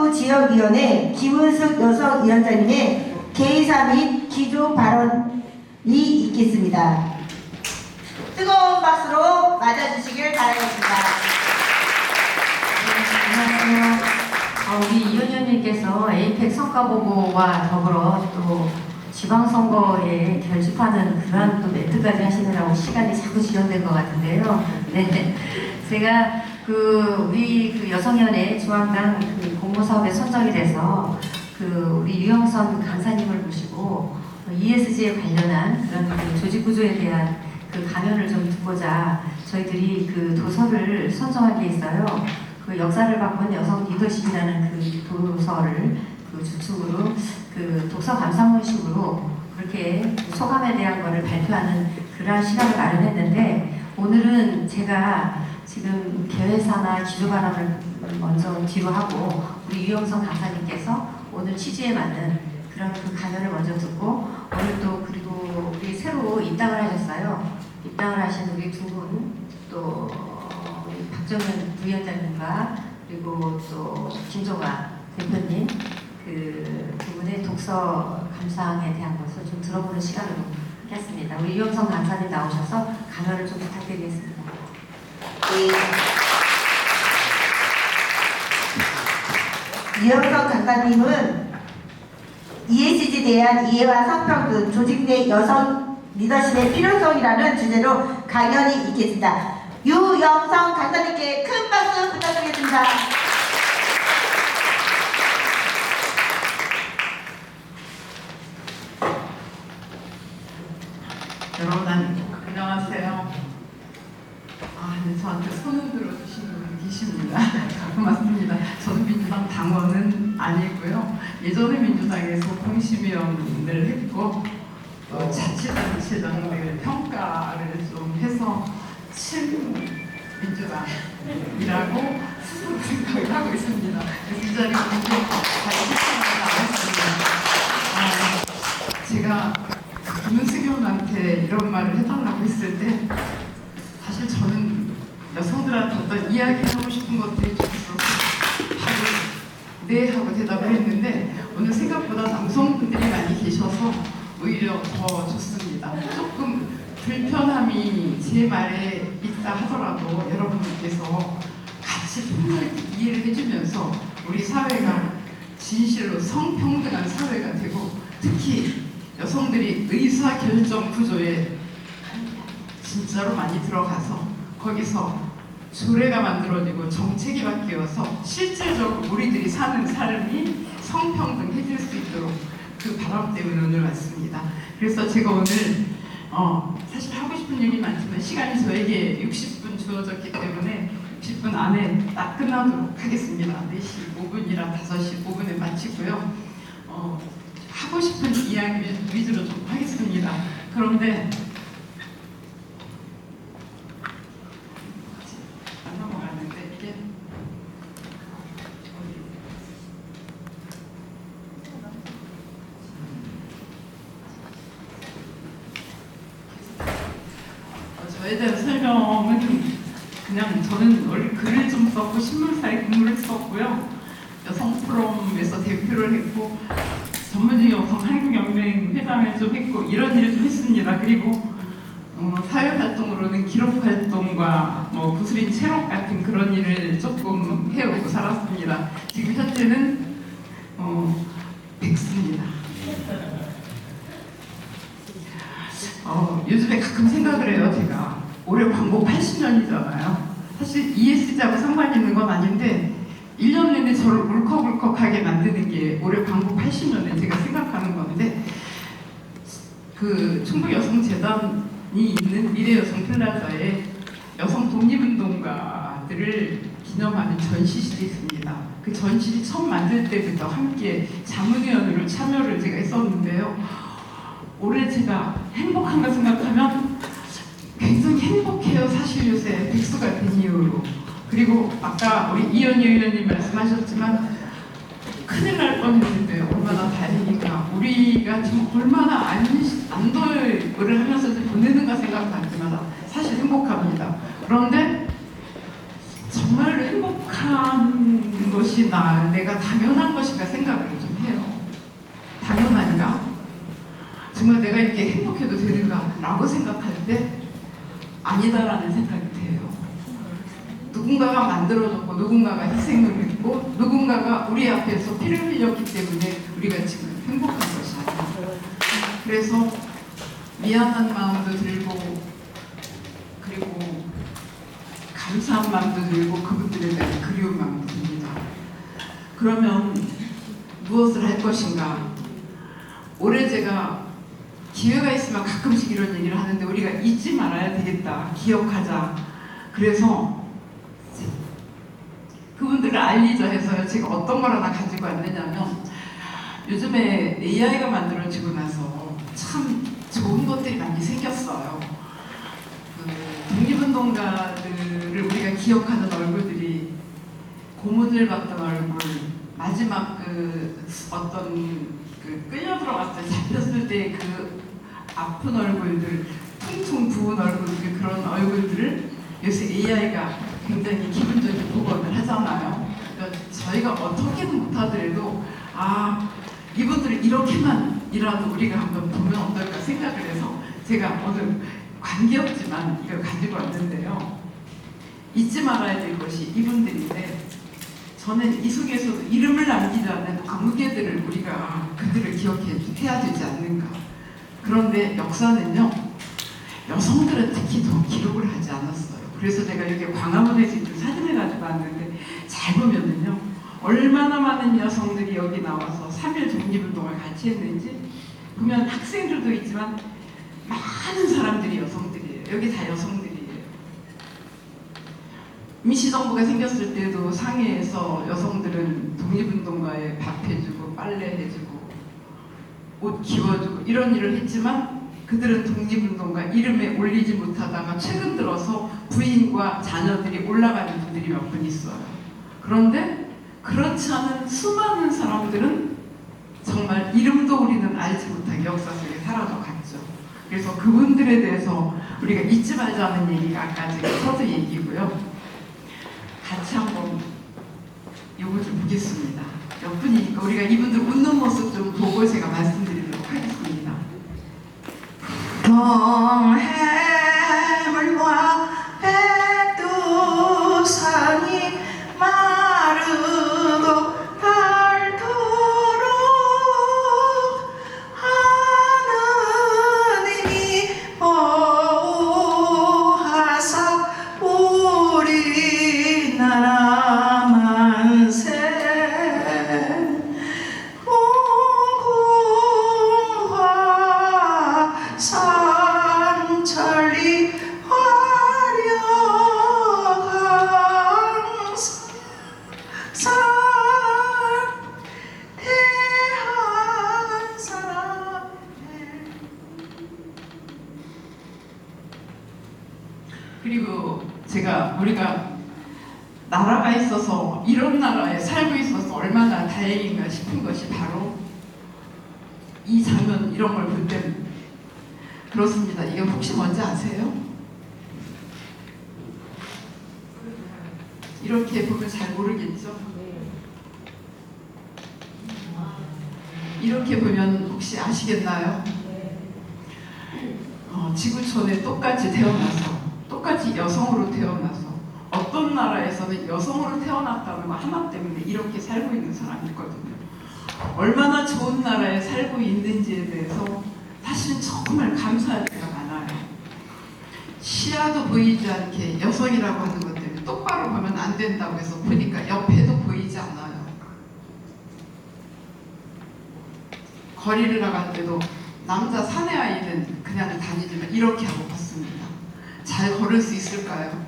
남부지역위원회 김은숙 여성위원장님의 개의사 및 기조 발언이 있겠습니다. 뜨거운 박수로 맞아주시길 바라겠습니다. 안녕하세요. 우리 이 의원님께서 에이펙 성과보고와 더불어 또 지방선거에 결집하는 그러한 또 멘트까지 하시느라고 시간이 자꾸 지연된 것 같은데요. 네, 제가 우리 여성위원회 중앙당 공모사업에 선정이 돼서 우리 유영선 강사님을 모시고 ESG에 관련한 그런 조직구조에 대한 강연을 좀 듣고자 저희들이 도서를 선정한 게 있어요. 역사를 바꾼 여성 리더십이라는 도서를 주축으로 독서 감상문식으로 그렇게 소감에 대한 거를 발표하는 그러한 시간을 마련했는데, 오늘은 제가 지금 개회사나 기조바람을 먼저 뒤로 하고 우리 유영선 강사님께서 오늘 취지에 맞는 그런 강연을 먼저 듣고, 오늘 또 그리고 우리 새로 입당을 하셨어요. 입당을 하신 우리 두 분, 또 우리 박정현 부위원장님과 그리고 또 김종아 대표님, 두 분의 독서 감상에 대한 것을 좀 들어보는 시간으로 하겠습니다. 우리 유영선 강사님 나오셔서 강연을 좀 부탁드리겠습니다. 유영선 강사님은 ESG에 대한 이해와 성평등, 조직 내 여성 리더십의 필요성이라는 주제로 강연이 있겠습니다. 유영선 강사님께 큰 박수 부탁드리겠습니다. 여러분 안녕하세요. 저한테 손을 들어주시는 분이 계십니다. 고맙습니다. 저는 민주당 당원은 아니고요. 예전에 민주당에서 공심위원을 했고 자치단체장들 평가를 좀 해서 친민주당이라고 스스로 생각을 하고 있습니다. 그래서 이 자리에 잘 나왔습니다. 제가 김은숙 의원한테 이런 말을 해달라고 했을 때 사실 저는 여성들한테 어떤 이야기하고 싶은 것들이 좀 있어서 바로 네 하고 대답을 했는데, 오늘 생각보다 남성분들이 많이 계셔서 오히려 더 좋습니다. 조금 불편함이 제 말에 있다 하더라도 여러분께서 같이 폭넓게 이해를 해주면서 우리 사회가 진실로 성평등한 사회가 되고, 특히 여성들이 의사결정 구조에 진짜로 많이 들어가서 거기서 조례가 만들어지고 정책이 바뀌어서 실질적으로 우리들이 사는 삶이 성평등해질 수 있도록 그 바람 때문에 오늘 왔습니다. 그래서 제가 오늘 사실 하고 싶은 얘기 많지만 시간이 저에게 60분 주어졌기 때문에 60분 안에 딱 끝나도록 하겠습니다. 4시 5분이라 5시 5분에 마치고요. 하고 싶은 이야기 위주로 좀 하겠습니다. 그런데 안 넘어가는데 이게 저에 대한 설명은 그냥 저는 원래 글을 좀 썼고 신문사에 근무를 썼고요. 여성 포럼에서 대표를 했고 전문직 여성 한국연맹 회장을 좀 했고 이런 일을 좀 했습니다. 그리고 사회활동으로는 기록활동과 구슬인 체력 같은 그런 일을 조금 해오고 살았습니다. 지금 현재는 백수입니다. 요즘에 가끔 생각을 해요. 제가 올해 광고 80년이잖아요. 사실 ESG하고 상관 있는 건 아닌데 1년 내내 저를 울컥울컥하게 만드는 게 올해 광고 80년에 제가 생각하는 건데, 충북여성재단이 있는 미래여성 플라자에 여성 독립운동가들을 기념하는 전시실이 있습니다. 그 전시를 처음 만들 때부터 함께 자문위원으로 참여를 제가 했었는데요. 올해 제가 행복한가 생각하면 굉장히 행복해요. 사실 요새 백수가 된 이후로. 그리고 아까 우리 이현희 의원님 말씀하셨지만 큰일 날 뻔했는데 얼마나 다행인가. 우리가 지금 얼마나 안도를 하면서 보내는가 생각할 때마다 사실 행복합니다. 그런데 정말로 행복한 것이 것이 내가 당연한 것인가 생각을 좀 해요. 당연한가? 정말 내가 이렇게 행복해도 되는가? 라고 생각할 때 아니다라는 생각이 돼요. 누군가가 만들어줬고 누군가가 희생을 했고 누군가가 우리 앞에서 피를 흘렸기 때문에 우리가 지금 행복한 것이 아니야. 그래서 미안한 마음도 들고 그리고 감사한 마음도 들고 그분들에 대한 그리운 마음도 듭니다. 그러면 무엇을 할 것인가? 올해 제가 기회가 있으면 가끔씩 이런 얘기를 하는데 우리가 잊지 말아야 되겠다. 기억하자. 그래서 그분들을 알리자 해서요. 제가 어떤 걸 하나 가지고 왔느냐면 요즘에 AI가 만들어지고 나서 참 좋은 것들이 많이 생겼어요. 독립운동가들을 우리가 기억하는 얼굴들이 고문을 받던 얼굴, 마지막 어떤 끌려 들어갔을 때 잡혔을 때 그 아픈 얼굴들, 퉁퉁 부은 얼굴들, 그런 얼굴들을 요새 AI가 굉장히 기본적인 복원을 하잖아요. 그러니까 저희가 어떻게든 못하더라도 이분들을 이렇게만이라도 우리가 한번 보면 어떨까 생각을 해서 제가 오늘 관계없지만 이걸 가지고 왔는데요. 잊지 말아야 될 것이 이분들인데 저는 이 속에서도 이름을 남기지 않는 아무개들을 우리가 그들을 기억해야 되지 않는가. 그런데 역사는요. 여성들은 특히 더 기록을 하지 않았어요. 그래서 제가 이렇게 광화문에서 있는 사진을 가지고 왔는데 잘 보면은요. 얼마나 많은 여성들이 여기 나와서 3.1 독립운동을 같이 했는지 보면 학생들도 있지만 많은 사람들이 여성들이에요. 여기 다 여성들이에요. 임시정부가 생겼을 때도 상해에서 여성들은 독립운동가에 밥 해주고 빨래 해주고 옷 기워주고 이런 일을 했지만 그들은 독립운동가 이름에 올리지 못하다가 최근 들어서 부인과 자녀들이 올라가는 분들이 몇 분 있어요. 그런데 그렇지 않은 수많은 사람들은 정말 이름도 우리는 알지 못하게 역사 속에 사라져 갔죠. 그래서 그분들에 대해서 우리가 잊지 말자는 얘기가 아까 제가 서두 얘기고요. 같이 한번 요거 좀 보겠습니다. 몇 분이니까 우리가 이분들 웃는 모습 좀 보고 제가 말씀드리도록 하겠습니다. 동해물과 백두산이 마르고 닳도록 하느님이 보호하사 우리나라 만세 공공화 산천리 화려강 산 대한 사람의 그리고 우리가 나라가 있어서 이런 나라에 살고 있어서 얼마나 다행인가 싶은 것이 바로 이 장면 이런 걸 볼 때 그렇습니다. 이게 혹시 뭔지 아세요? 이렇게 보면 잘 모르겠죠? 이렇게 보면 혹시 아시겠나요? 지구촌에 똑같이 태어나서 똑같이 여성으로 태어나서 어떤 나라에서는 여성으로 태어났다는 거 하나 때문에 이렇게 살고 있는 사람이 있거든요. 얼마나 좋은 나라에 살고 있는지에 대해서 사실은 정말 감사할 때가 많아요. 시야도 보이지 않게 여성이라고 하는 것 때문에 똑바로 보면 안 된다고 해서 보니까 옆에도 보이지 않아요. 거리를 나갈 때도 남자 사내 아이는 그냥 다니지만 이렇게 하고 갔습니다. 잘 걸을 수 있을까요?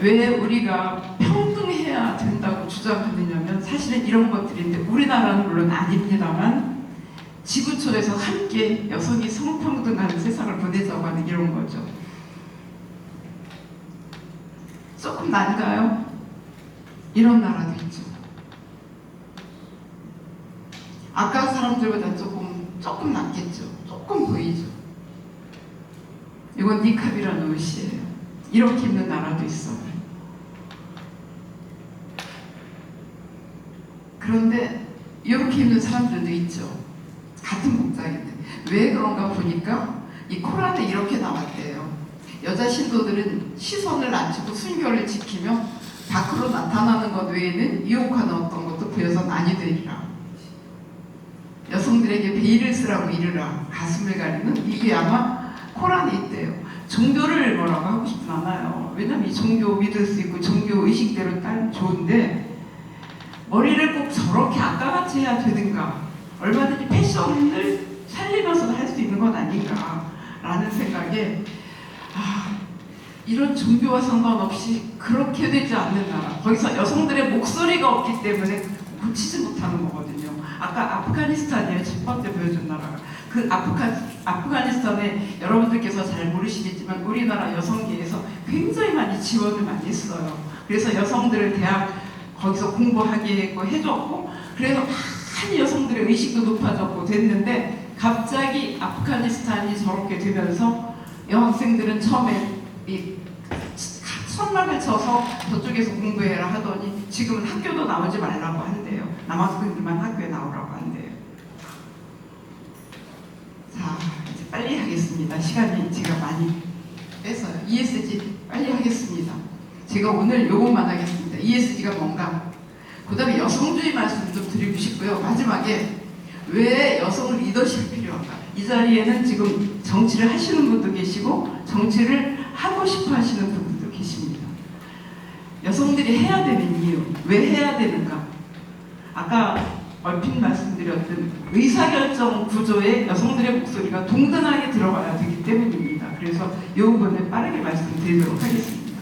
왜 우리가 평등해야 된다고 주장하느냐면 사실은 이런 것들인데 우리나라는 물론 아닙니다만 지구촌에서 함께 여성이 성평등한 세상을 보내자고 하는 이런 거죠. 조금 난가요? 이런 나라도 있죠. 아까 사람들보다 조금 낫겠죠. 조금 보이죠. 이건 니캅이라는 옷이에요. 이렇게 입는 나라도 있어요. 그런데 이렇게 입는 사람들도 있죠. 같은 복장인데. 왜 그런가 보니까 이 코란에 이렇게 나왔대요. 여자 신도들은 시선을 낮추고 순결을 지키며 밖으로 나타나는 것 외에는 유혹하는 어떤 것도 보여서는 아니 되리라. 여성들에게 베일을 쓰라고 이르라. 가슴을 가리는 이게 아마 코란에 있대요. 종교를 뭐라고 하고 싶진 않아요. 왜냐면 이 종교 믿을 수 있고 종교 의식대로 딱 좋은데 머리를 꼭 저렇게 아까같이 해야 되는가? 얼마든지 패션을 살리면서 할 수 있는 건 아닌가라는 생각에 이런 종교와 상관없이 그렇게 되지 않는 나라, 거기서 여성들의 목소리가 없기 때문에 고치지 못하는 거거든요. 아까 아프가니스탄이에요. 첫 번째 보여준 나라가. 그 아프가니스탄에 여러분들께서 잘 모르시겠지만 우리나라 여성계에서 굉장히 많이 지원을 많이 했어요. 그래서 여성들을 대학 거기서 공부하게 했고 해줬고, 그래서 많이 여성들의 의식도 높아졌고 됐는데 갑자기 아프가니스탄이 저렇게 되면서 여학생들은 처음에 이 천막을 쳐서 저쪽에서 공부해라 하더니 지금은 학교도 나오지 말라고 한대요. 남학생들만 학교에 나오라고 한대요. 자, 이제 빨리 하겠습니다. 시간이 제가 많이 뺏어요. ESG 빨리 하겠습니다. 제가 오늘 요것만 하겠습니다. ESG가 뭔가, 그 다음에 여성주의 말씀 좀 드리고 싶고요. 마지막에 왜 여성 리더십이 필요한가. 이 자리에는 지금 정치를 하시는 분도 계시고 정치를 하고 싶어 하시는 분들도 계십니다. 여성들이 해야 되는 이유, 왜 해야 되는가. 아까 얼핏 말씀드렸던 의사결정 구조에 여성들의 목소리가 동등하게 들어가야 되기 때문입니다. 그래서 이 부분을 빠르게 말씀드리도록 하겠습니다.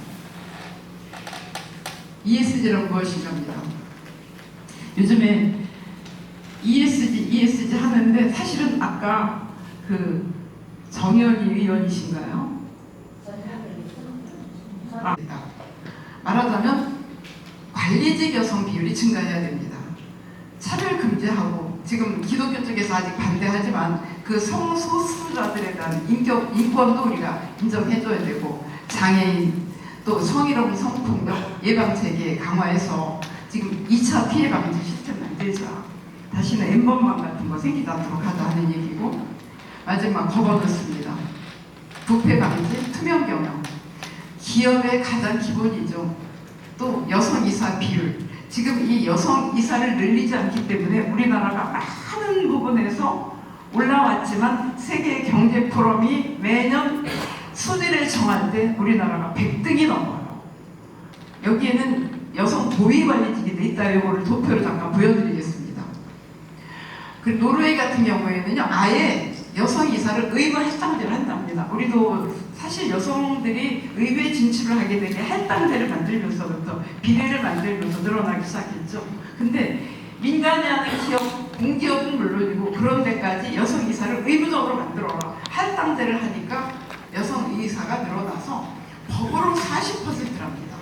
ESG는 무엇인가입니다. 요즘에 ESG 하는데 사실은 아까 그 정연희 의원이신가요? 말하자면 관리직 여성 비율이 증가해야 됩니다. 차별 금지하고, 지금 기독교 쪽에서 아직 반대하지만 그 성소수자들에 대한 인권도 우리가 인정해줘야 되고, 장애인 또 성희롱 성폭력 예방 체계 강화해서 지금 2차 피해 방지 시스템 만들자. 다시는 엠번방 같은 거 생기지 않도록 하자 하는 얘기고, 마지막 거버넌스입니다. 부패 방지, 투명 경영. 기업의 가장 기본이죠. 또 여성 이사 비율. 지금 이 여성 이사를 늘리지 않기 때문에 우리나라가 많은 부분에서 올라왔지만 세계 경제 포럼이 매년 순위를 정할 때 우리나라가 100등이 넘어요. 여기에는 여성 고위 관리직이 돼 있다. 이거를 도표로 잠깐 보여드리겠습니다. 그 노르웨이 같은 경우에는요, 아예 여성 이사를 의무 할당제를 한답니다. 우리도 사실 여성들이 의회 진출을 하게 되게 할당제를 만들면서부터 비례를 만들면서 늘어나기 시작했죠. 근데 민간에 하는 기업, 공기업은 물론이고 그런 데까지 여성 이사를 의무적으로 만들어라. 할당제를 하니까 여성 이사가 늘어나서 법으로 40%랍니다.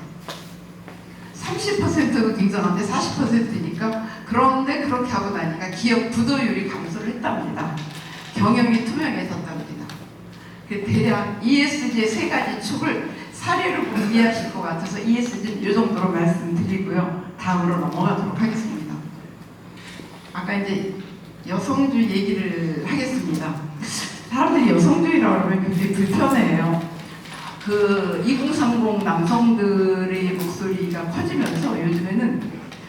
30%도 굉장한데 40%니까, 그런데 그렇게 하고 나니까 기업 부도율이 감소를 했답니다. 경영이 투명해졌답니다. 대략 ESG의 세 가지 축을 사례로 보면 이해하실 것 같아서 ESG는 이 정도로 말씀드리고요. 다음으로 넘어가도록 하겠습니다. 아까 이제 여성주의 얘기를 하겠습니다. 사람들이 여성주의라고 하면 굉장히 불편해요. 그 2030 남성들의 목소리가 커지면서 요즘에는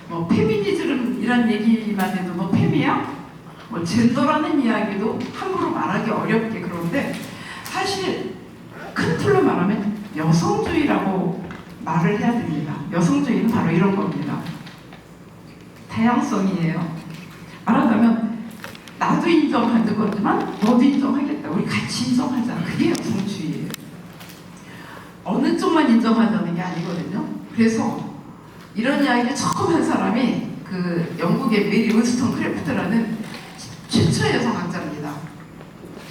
뭐 페미니즘이란 얘기만 해도 뭐 페미야? 뭐 젠더라는 이야기도 함부로 말하기 어렵게. 그런데 사실 큰 틀로 말하면 여성주의라고 말을 해야 됩니다. 여성주의는 바로 이런 겁니다. 다양성이에요. 말하자면 나도 인정하는 거지만 너도 인정하겠다. 우리 같이 인정하자. 그게 여성주의예요. 어느 쪽만 인정하자는 게 아니거든요. 그래서 이런 이야기를 처음 한 사람이 그 영국의 메리 윈스턴 크래프트라는 최초의 여성학자입니다.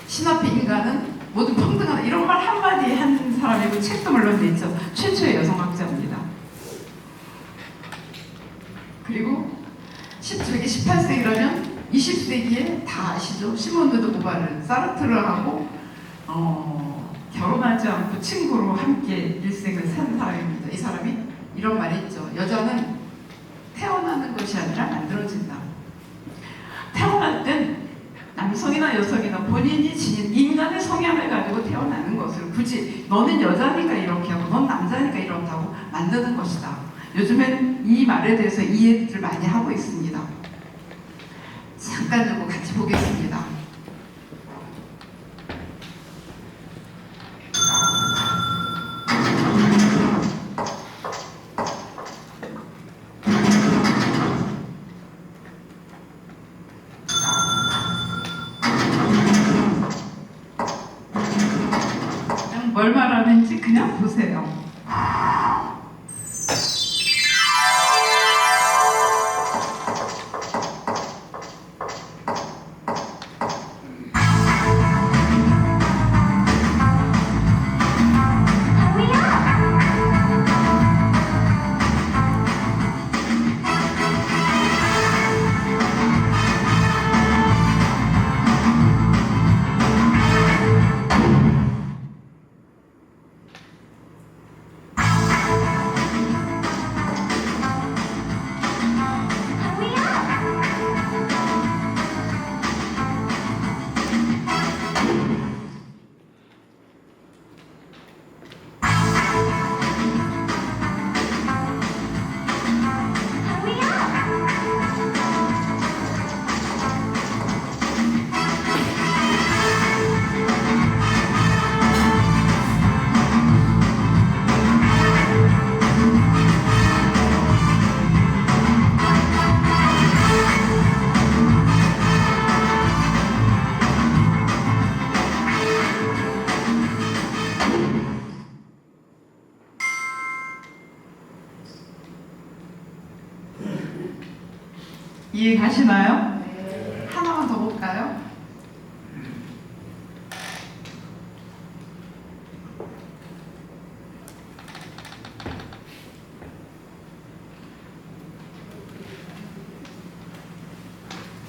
신앞의 인간은 모두 평등하다, 이런 말 한마디 한 사람이고 책도 물론 돼 있죠. 최초의 여성학자입니다. 그리고 저게 18세기라면 20세기에 다 아시죠? 시몬드 드 보바르, 사르트르하고 결혼하지 않고 친구로 함께 일생을 산 사람입니다. 이 사람이 이런 말이 있죠. 여자는 태어나는 것이 아니라 만들어지는 본인이 지닌 인간의 성향을 가지고 태어나는 것을 굳이 너는 여자니까 이렇게 하고 넌 남자니까 이렇다고 만드는 것이다. 요즘엔 이 말에 대해서 이해를 많이 하고 있습니다. 잠깐 요거 같이 보겠습니다. 뭘 말하는지 그냥 보세요. 이해 가시나요? 하나만 더 볼까요?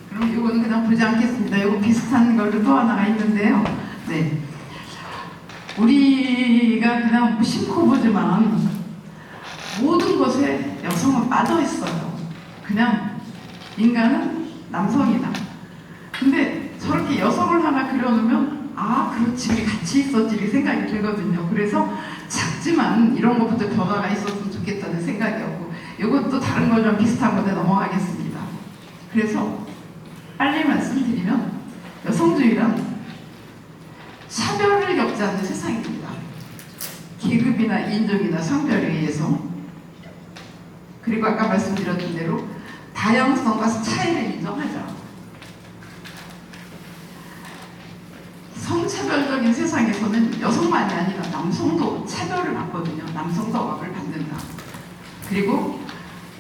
그럼 이거는 그냥 보지 않겠습니다. 이거 비슷한 걸로 또 하나가 있는데요. 네. 우리가 그냥 무심코 보지만 모든 것에 여성은 빠져 있어요. 그냥 인간은 남성이다. 근데 저렇게 여성을 하나 그려놓으면 아 그렇지 우리 같이 있었지 이 생각이 들거든요. 그래서 작지만 이런 것부터 변화가 있었으면 좋겠다는 생각이었고 이것도 다른 거랑 비슷한 건데 넘어가겠습니다. 그래서 빨리 말씀드리면 여성주의란 차별을 겪지 않는 세상입니다. 계급이나 인종이나 성별에 의해서 그리고 아까 말씀드렸던 대로 다양성과 차이를 인정하자. 성차별적인 세상에서는 여성만이 아니라 남성도 차별을 받거든요. 남성도 억압을 받는다. 그리고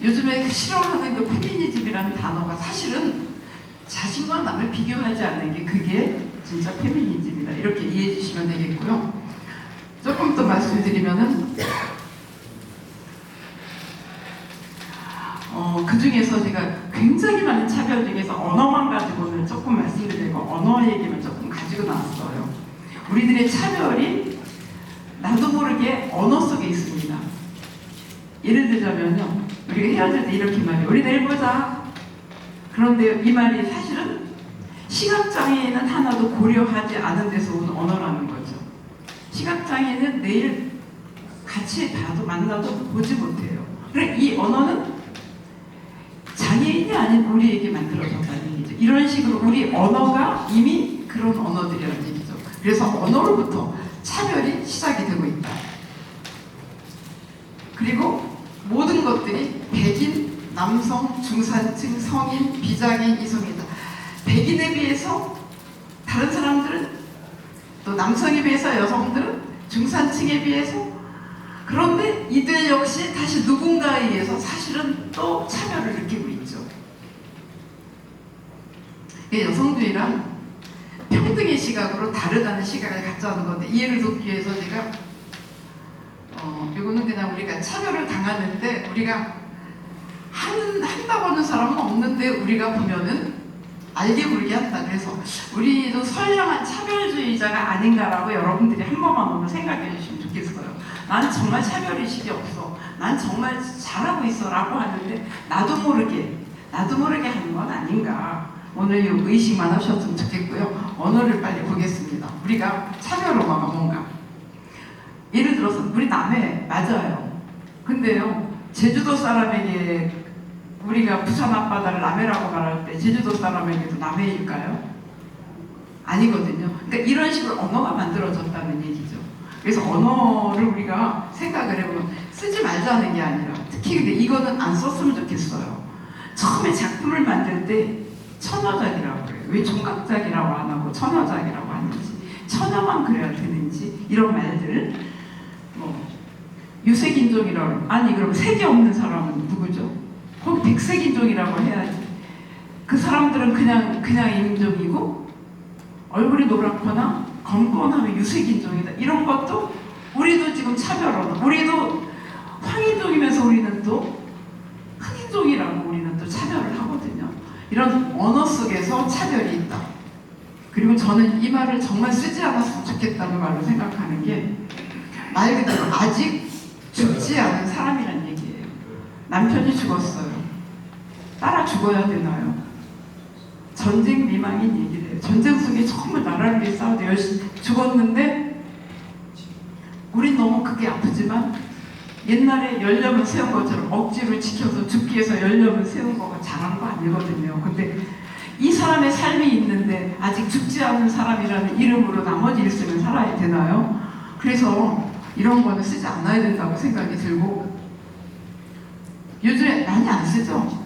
요즘에 싫어하는 그 페미니즘이라는 단어가 사실은 자신과 남을 비교하지 않는 게 그게 진짜 페미니즘이다. 이렇게 이해해 주시면 되겠고요. 조금 더 말씀드리면은 그 중에서 제가 굉장히 많은 차별 중에서 언어만 가지고는 조금 말씀드리고 언어 얘기만 조금 가지고 나왔어요. 우리들의 차별이 나도 모르게 언어 속에 있습니다. 예를 들자면요. 우리가 헤어질 때 이렇게 말해요. 우리 내일 보자. 그런데 이 말이 사실은 시각장애인은 하나도 고려하지 않은 데서 온 언어라는 거죠. 시각장애인은 내일 같이 봐도 만나도 보지 못해요. 그래 이 언어는 장애인이 아닌 우리에게 만들어졌다는 얘기죠. 이런 식으로 우리 언어가 이미 그런 언어들이라는 얘기죠. 그래서 언어로부터 차별이 시작이 되고 있다. 그리고 모든 것들이 백인, 남성, 중산층, 성인, 비장애인, 이성이다. 백인에 비해서 다른 사람들은 또 남성에 비해서 여성들은 중산층에 비해서 그런데 이들 역시 다시 누군가에 의해서 사실은 또 차별을 느끼고 있죠. 여성주의란 평등의 시각으로 다르다는 시각을 갖자는 건데 이해를 돕기 위해서 제가 이거는 그냥 우리가 차별을 당하는데 우리가 한다고 하는 사람은 없는데 우리가 보면은 알게 모르게 한다. 그래서 우리도 선량한 차별주의자가 아닌가라고 여러분들이 한 번만 오늘 생각해 주시면 좋겠어요. 난 정말 차별의식이 없어. 난 정말 잘하고 있어 라고 하는데 나도 모르게 하는 건 아닌가. 오늘 이 의식만 하셨으면 좋겠고요. 언어를 빨리 보겠습니다. 우리가 차별어가 뭔가. 예를 들어서 우리 남해 맞아요. 근데요, 제주도 사람에게 우리가 부산 앞바다를 남해라고 말할 때 제주도 사람에게도 남해일까요? 아니거든요. 그러니까 이런 식으로 언어가 만들어졌다는 얘기죠. 그래서 언어를 우리가 생각을 해보면 쓰지 말자는 게 아니라, 특히 근데 이거는 안 썼으면 좋겠어요. 처음에 작품을 만들 때 천여작이라고 그래요. 왜 총각작이라고 안 하고 천여작이라고 하는지, 천여만 그래야 되는지, 이런 말들. 뭐 유색인종이라고, 아니 그럼 색이 없는 사람은 누구죠? 거기 백색인종이라고 해야지. 그 사람들은 그냥 인종이고 얼굴이 노랗거나 검거나면 유색인종이다. 이런 것도 우리도 지금 차별언어. 우리도 황인종이면서 우리는 또 흑인종이라고 우리는 또 차별을 하거든요. 이런 언어 속에서 차별이 있다. 그리고 저는 이 말을 정말 쓰지 않았으면 좋겠다는 말로 생각하는 게, 말 그대로 아직 죽지 않은 사람이란 얘기예요. 남편이 죽었어요. 따라 죽어야 되나요? 전쟁 미망인 얘기를 해요. 전쟁 속에 정말 나라를 위해 싸우고 열심히 죽었는데, 우린 너무 그게 아프지만 옛날에 열려면 세운 것처럼 억지로 지켜서 죽기 위해서 열려면 세운 거가 잘한 거 아니거든요. 근데 이 사람의 삶이 있는데 아직 죽지 않은 사람이라는 이름으로 나머지 일생을 살아야 되나요? 그래서 이런 거는 쓰지 않아야 된다고 생각이 들고, 요즘에 많이 안 쓰죠.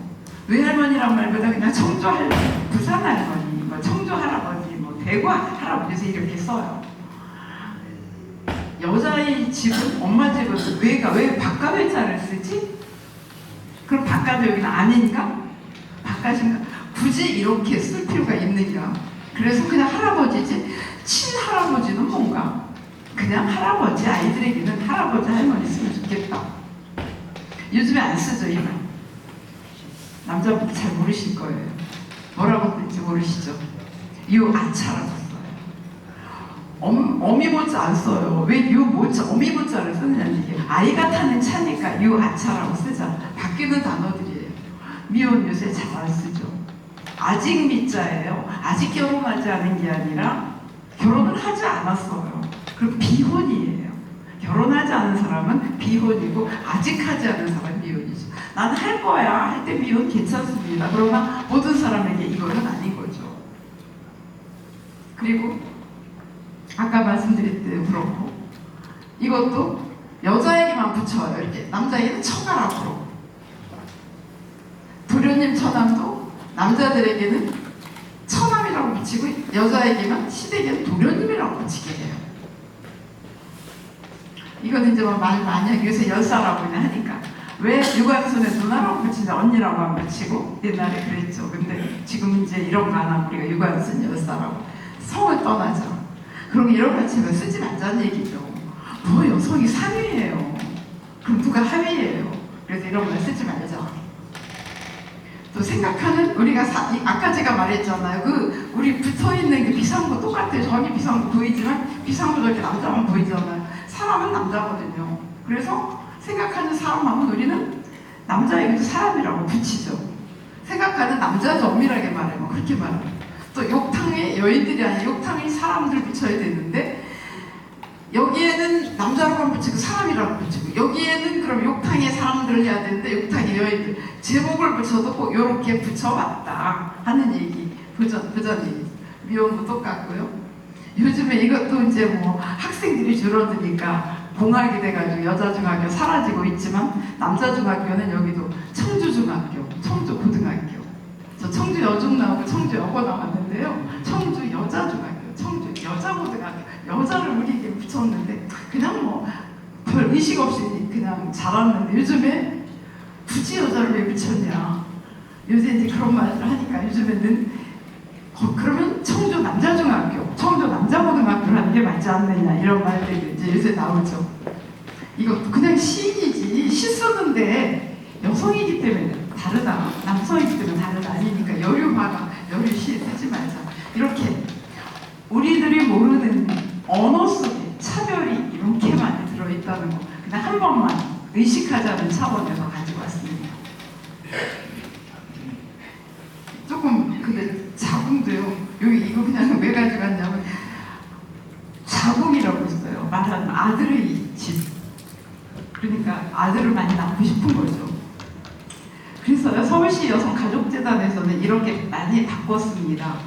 외할머니란 말보다 그냥 청조할머니, 부산 할머니, 뭐 청조할아버지, 뭐 대구 할아버지 이렇게 써요. 여자의 집은, 엄마 집은 왜 바깥외자를 쓰지? 그럼 바깥 여기는 아닌가? 바깥인가? 굳이 이렇게 쓸 필요가 있는가? 그래서 그냥 할아버지지, 친할아버지는 뭔가? 그냥 할아버지, 아이들에게는 할아버지, 할머니 쓰면 좋겠다. 요즘에 안 쓰죠, 이 말. 남자분들 잘 모르실 거예요. 뭐라고 그랬지 모르시죠? 유아차라고 써요. 어미모자 안 써요. 왜 유모자, 어미모자를 쓰느냐는 얘기예요. 아이가 타는 차니까 유아차라고 쓰자. 바뀌는 단어들이에요. 미혼 요새 잘 안 쓰죠. 아직 미자예요. 아직 결혼하지 않은 게 아니라 결혼을 하지 않았어요. 그럼 비혼이에요. 결혼하지 않은 사람은 비혼이고, 아직 하지 않은 사람은 미혼이죠. 나는 할 거야. 할 때 미혼 괜찮습니다. 그러나 모든 사람에게 이거는 아닌 거죠. 그리고 아까 말씀드린 때 그렇고, 이것도 여자에게만 붙여요. 이렇게 남자에게는 처가라고. 도련님 처남도 남자들에게는 처남이라고 붙이고, 여자에게만 시댁에는 도련님이라고 붙이게 해요. 이건 이제 뭐 말 많이 하고, 요새 열사라고 그냥 하니까. 왜 유관순에 누나라고 붙이냐, 언니라고 안 붙이고, 옛날에 그랬죠. 근데 지금 이제 이런 거 안 하고 우리가 유관순 열사라고 성을 떠나죠. 그럼 이런 거 치면 쓰지 말자는 얘기죠. 뭐 여성이 상위예요. 그럼 누가 하위예요. 그래서 이런 말 쓰지 말자. 또 생각하는, 우리가 아까 제가 말했잖아요. 우리 붙어있는 그 비상구 똑같아요. 저기 비상구 보이지만 비상구 저렇게 남자만 보이잖아요. 사람은 남자거든요. 그래서 생각하는 사람 하면 우리는 남자에게도 사람이라고 붙이죠. 생각하는 남자도 엄밀하게 말하면 그렇게 말해요. 또 욕탕에 여인들이 아니라 욕탕에 사람들 붙여야 되는데, 여기에는 남자로만 붙이고 사람이라고 붙이고, 여기에는 그럼 욕탕에 사람들을 해야 되는데 욕탕에 여인들, 제목을 붙여도 꼭 이렇게 붙여왔다 하는 얘기. 부전 얘기. 미혼도 똑같고요. 요즘에 이것도 이제 뭐 학생들이 줄어드니까 공학이 돼가지고 여자 중학교 사라지고 있지만, 남자 중학교는 여기도 청주 중학교, 청주 고등학교. 저 청주 여중 나오고 청주 여고 나왔는데요. 청주 여자 중학교, 청주 여자 고등학교, 여자를 우리에게 붙였는데 그냥 뭐 별 의식 없이 그냥 자랐는데, 요즘에 굳이 여자를 왜 붙였냐. 요새 이제 그런 말을 하니까 요즘에는 그러면 청주 남자중학교, 청주 남자고등학교라는 게 맞지 않느냐, 이런 말들이 이제 요새 나오죠. 이것도 그냥 시인이지, 시 쓰는데 여성이기 때문에 다르다, 남성이기 때문에 다르다 아니니까 여류화가, 여류시 쓰지 말자. 이렇게 우리들이 모르는 언어 속에 차별이 이렇게 많이 들어있다는 거, 그냥 한 번만 의식하자는 차원에서 가지고 왔습니다. 조금 근데 여기 이거 그냥 왜 가져갔냐면 자궁이라고 있어요. 말하는 아들의 집. 그러니까 아들을 많이 낳고 싶은 거죠. 그래서 서울시 여성가족재단에서는 이렇게 많이 바꿨습니다.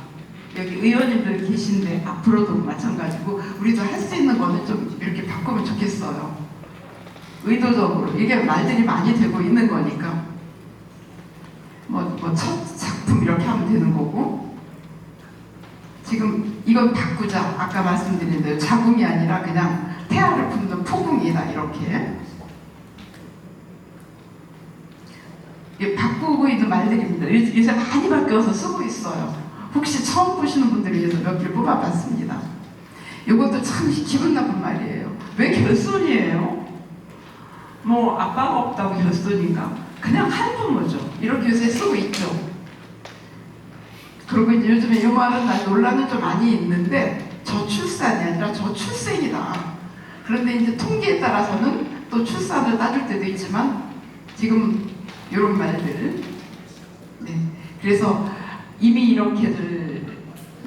여기 의원님들 계신데 앞으로도 마찬가지고 우리도 할 수 있는 거는 좀 이렇게 바꾸면 좋겠어요. 의도적으로. 이게 말들이 많이 되고 있는 거니까. 첫 작품 이렇게 하면 되는 거고. 지금 이건 바꾸자. 아까 말씀드린 대로 자궁이 아니라 그냥 태아를 품는 포궁이다. 이렇게. 바꾸고 있는 말들입니다. 요새 많이 바뀌어서 쓰고 있어요. 혹시 처음 보시는 분들을 위해서 몇 개 뽑아봤습니다. 이것도 참 기분 나쁜 말이에요. 왜 결손이에요? 뭐 아빠가 없다고 결손인가? 그냥 한부모죠. 이렇게 요새 쓰고 있죠. 그리고 이제 요즘에 이 말은 논란은 좀 많이 있는데 저출산이 아니라 저출생이다. 그런데 이제 통계에 따라서는 또 출산을 따질 때도 있지만 지금 이런 말들. 네. 그래서 이미 이렇게들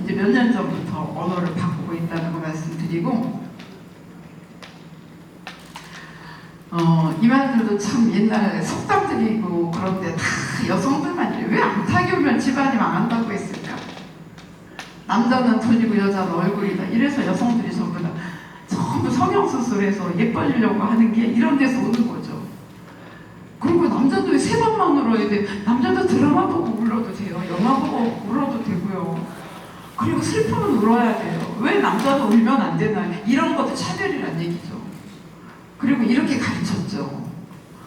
이제 몇 년 전부터 언어를 바꾸고 있다는 거 말씀드리고, 이 말들도 참 옛날 속담들이고 그런데 다 여성들만 왜 암탉이 오면 집안이 망한다고 했을까? 남자는 돈이고 여자는 얼굴이다. 이래서 여성들이 전부 성형수술해서 예뻐지려고 하는 게 이런 데서 오는 거죠. 그리고 남자도 왜 세 번만 울어야 돼? 남자도 드라마 보고 울어도 돼요. 영화 보고 울어도 되고요. 그리고 슬프면 울어야 돼요. 왜 남자도 울면 안 되나? 이런 것도 차별이란 얘기죠. 그리고 이렇게 가르쳤죠.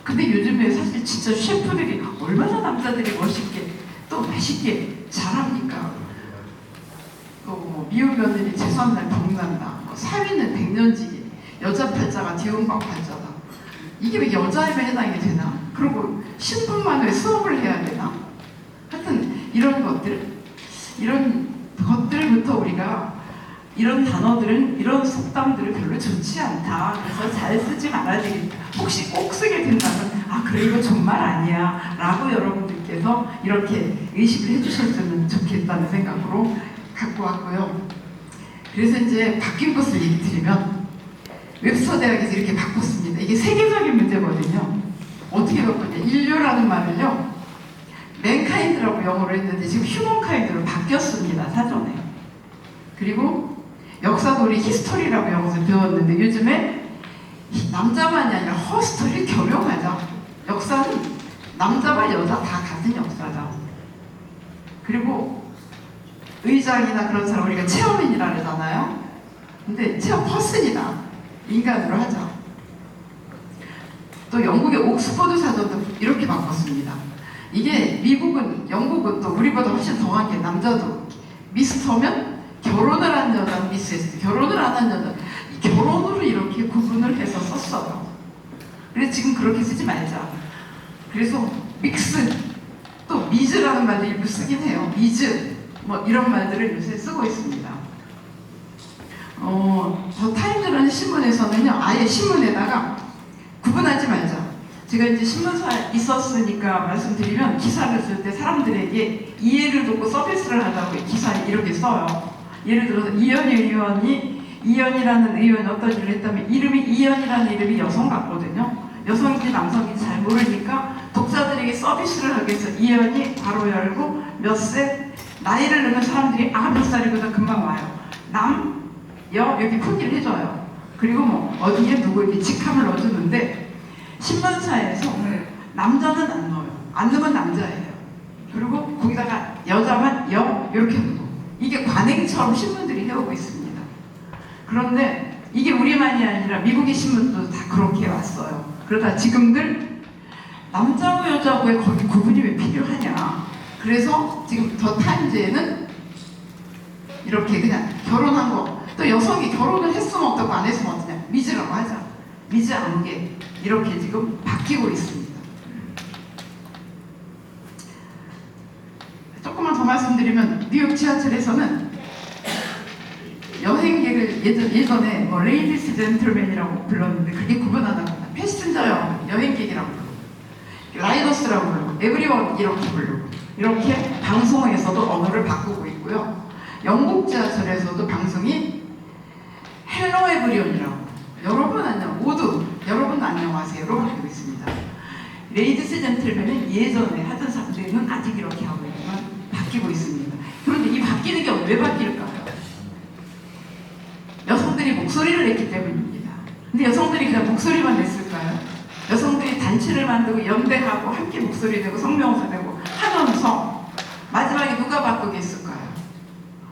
근데 요즘에 사실 진짜 셰프들이 얼마나 남자들이 멋있게 또 맛있게 잘합니까? 또 미운 며느리 재수없는 병난다. 사위는 백년지기. 여자 팔자가 뒤엉방 팔자다. 이게 왜 여자에만 해당이 되나? 그리고 신분만 왜 수업을 해야 되나? 하여튼 이런 것들부터 우리가 이런 단어들은, 이런 속담들은 별로 좋지 않다. 그래서 잘 쓰지 말아야 되겠다. 혹시 꼭 쓰게 된다면 그래 이거 정말 아니야 라고 여러분들께서 이렇게 의식을 해주셨으면 좋겠다는 생각으로 갖고 왔고요. 그래서 이제 바뀐 것을 얘기 드리면 웹스터 대학에서 이렇게 바꿨습니다. 이게 세계적인 문제거든요. 어떻게 바꿨냐? 인류라는 말을요, 맨카인드라고 영어로 했는데 지금 휴먼카인드로 바뀌었습니다. 사전에. 그리고 역사도 우리 히스토리라고 영어에서 배웠는데 요즘에 남자만이 아니라 허스토리 겸용하자. 역사는 남자와 여자 다 같은 역사다. 그리고 의장이나 그런 사람 우리가 체험인이라 그러잖아요. 근데 체험 퍼슨이다. 인간으로 하자. 또 영국의 옥스퍼드 사전도 이렇게 바꿨습니다. 이게 미국은, 영국은 또 우리보다 훨씬 더한 게 남자도 미스터면 결혼을 한 여자는 미스에스, 결혼을 안 한 여자, 결혼으로 이렇게 구분을 해서 썼어요. 그래서 지금 그렇게 쓰지 말자. 그래서 믹스, 또 미즈라는 말도 일부 쓰긴 해요. 미즈, 뭐 이런 말들을 요새 쓰고 있습니다. 더 타임즈라는 신문에서는요, 아예 신문에다가 구분하지 말자. 제가 이제 신문사에 있었으니까 말씀드리면 기사를 쓸 때 사람들에게 이해를 돕고 서비스를 하자고 기사에 이렇게 써요. 예를 들어서 이현이라는 의원이 어떤 일을 했다면 이름이 이현이라는 이름이 여성 같거든요. 여성인지 남성인지 잘 모르니까 독자들에게 서비스를 하기 위해서 이현이 괄호 열고 몇 세, 나이를 넣으면 사람들이 몇 살이거든 금방 와요. 남, 여 여기 표기를 해줘요. 그리고 뭐 어디에 누구 이렇게 직함을 넣어주는데 신문사에서 남자는 안 넣어요. 안 넣으면 남자예요. 그리고 거기다가 여자만 여 이렇게 넣고 이게 관행처럼 신문들이 해오고 있습니다. 그런데 이게 우리만이 아니라 미국의 신문도 다 그렇게 왔어요. 그러다 지금들 남자고 여자고의 거기 구분이 왜 필요하냐. 그래서 지금 더 타임즈에는 이렇게 그냥 결혼한 거, 또 여성이 결혼을 했으면 어떻고 안 했으면 어떠냐, 미즈라고 하자. 미즈 안개 이렇게 지금 바뀌고 있습니다. 조금만 더 말씀드리면 뉴욕 지하철에서는 여행객을 예전에 뭐 레이디스 젠틀맨이라고 불렀는데 그게 구분 안 합니다. 패신저요, 여행객이라고 부르고 라이더스라고 부르고 에브리원 이렇게 부르고 이렇게 방송에서도 언어를 바꾸고 있고요. 영국 지하철에서도 방송이 헬로 에브리온이라고. 여러분 안녕, 모두 여러분 안녕하세요로 바뀌고 있습니다. 레이디스 젠틀맨은 예전에 하던 사람들은 아직 이렇게 하고 있지만 바뀌고 있습니다. 그런데 이 바뀌는 게 왜 바뀔까요? 여성들이 목소리를 냈기 때문입니다. 근데 여성들이 그냥 목소리만 냈을까요? 여성들이 단체를 만들고 연대하고 함께 목소리 내고 성명서 내고 하면서 마지막에 누가 바꾸겠을까요?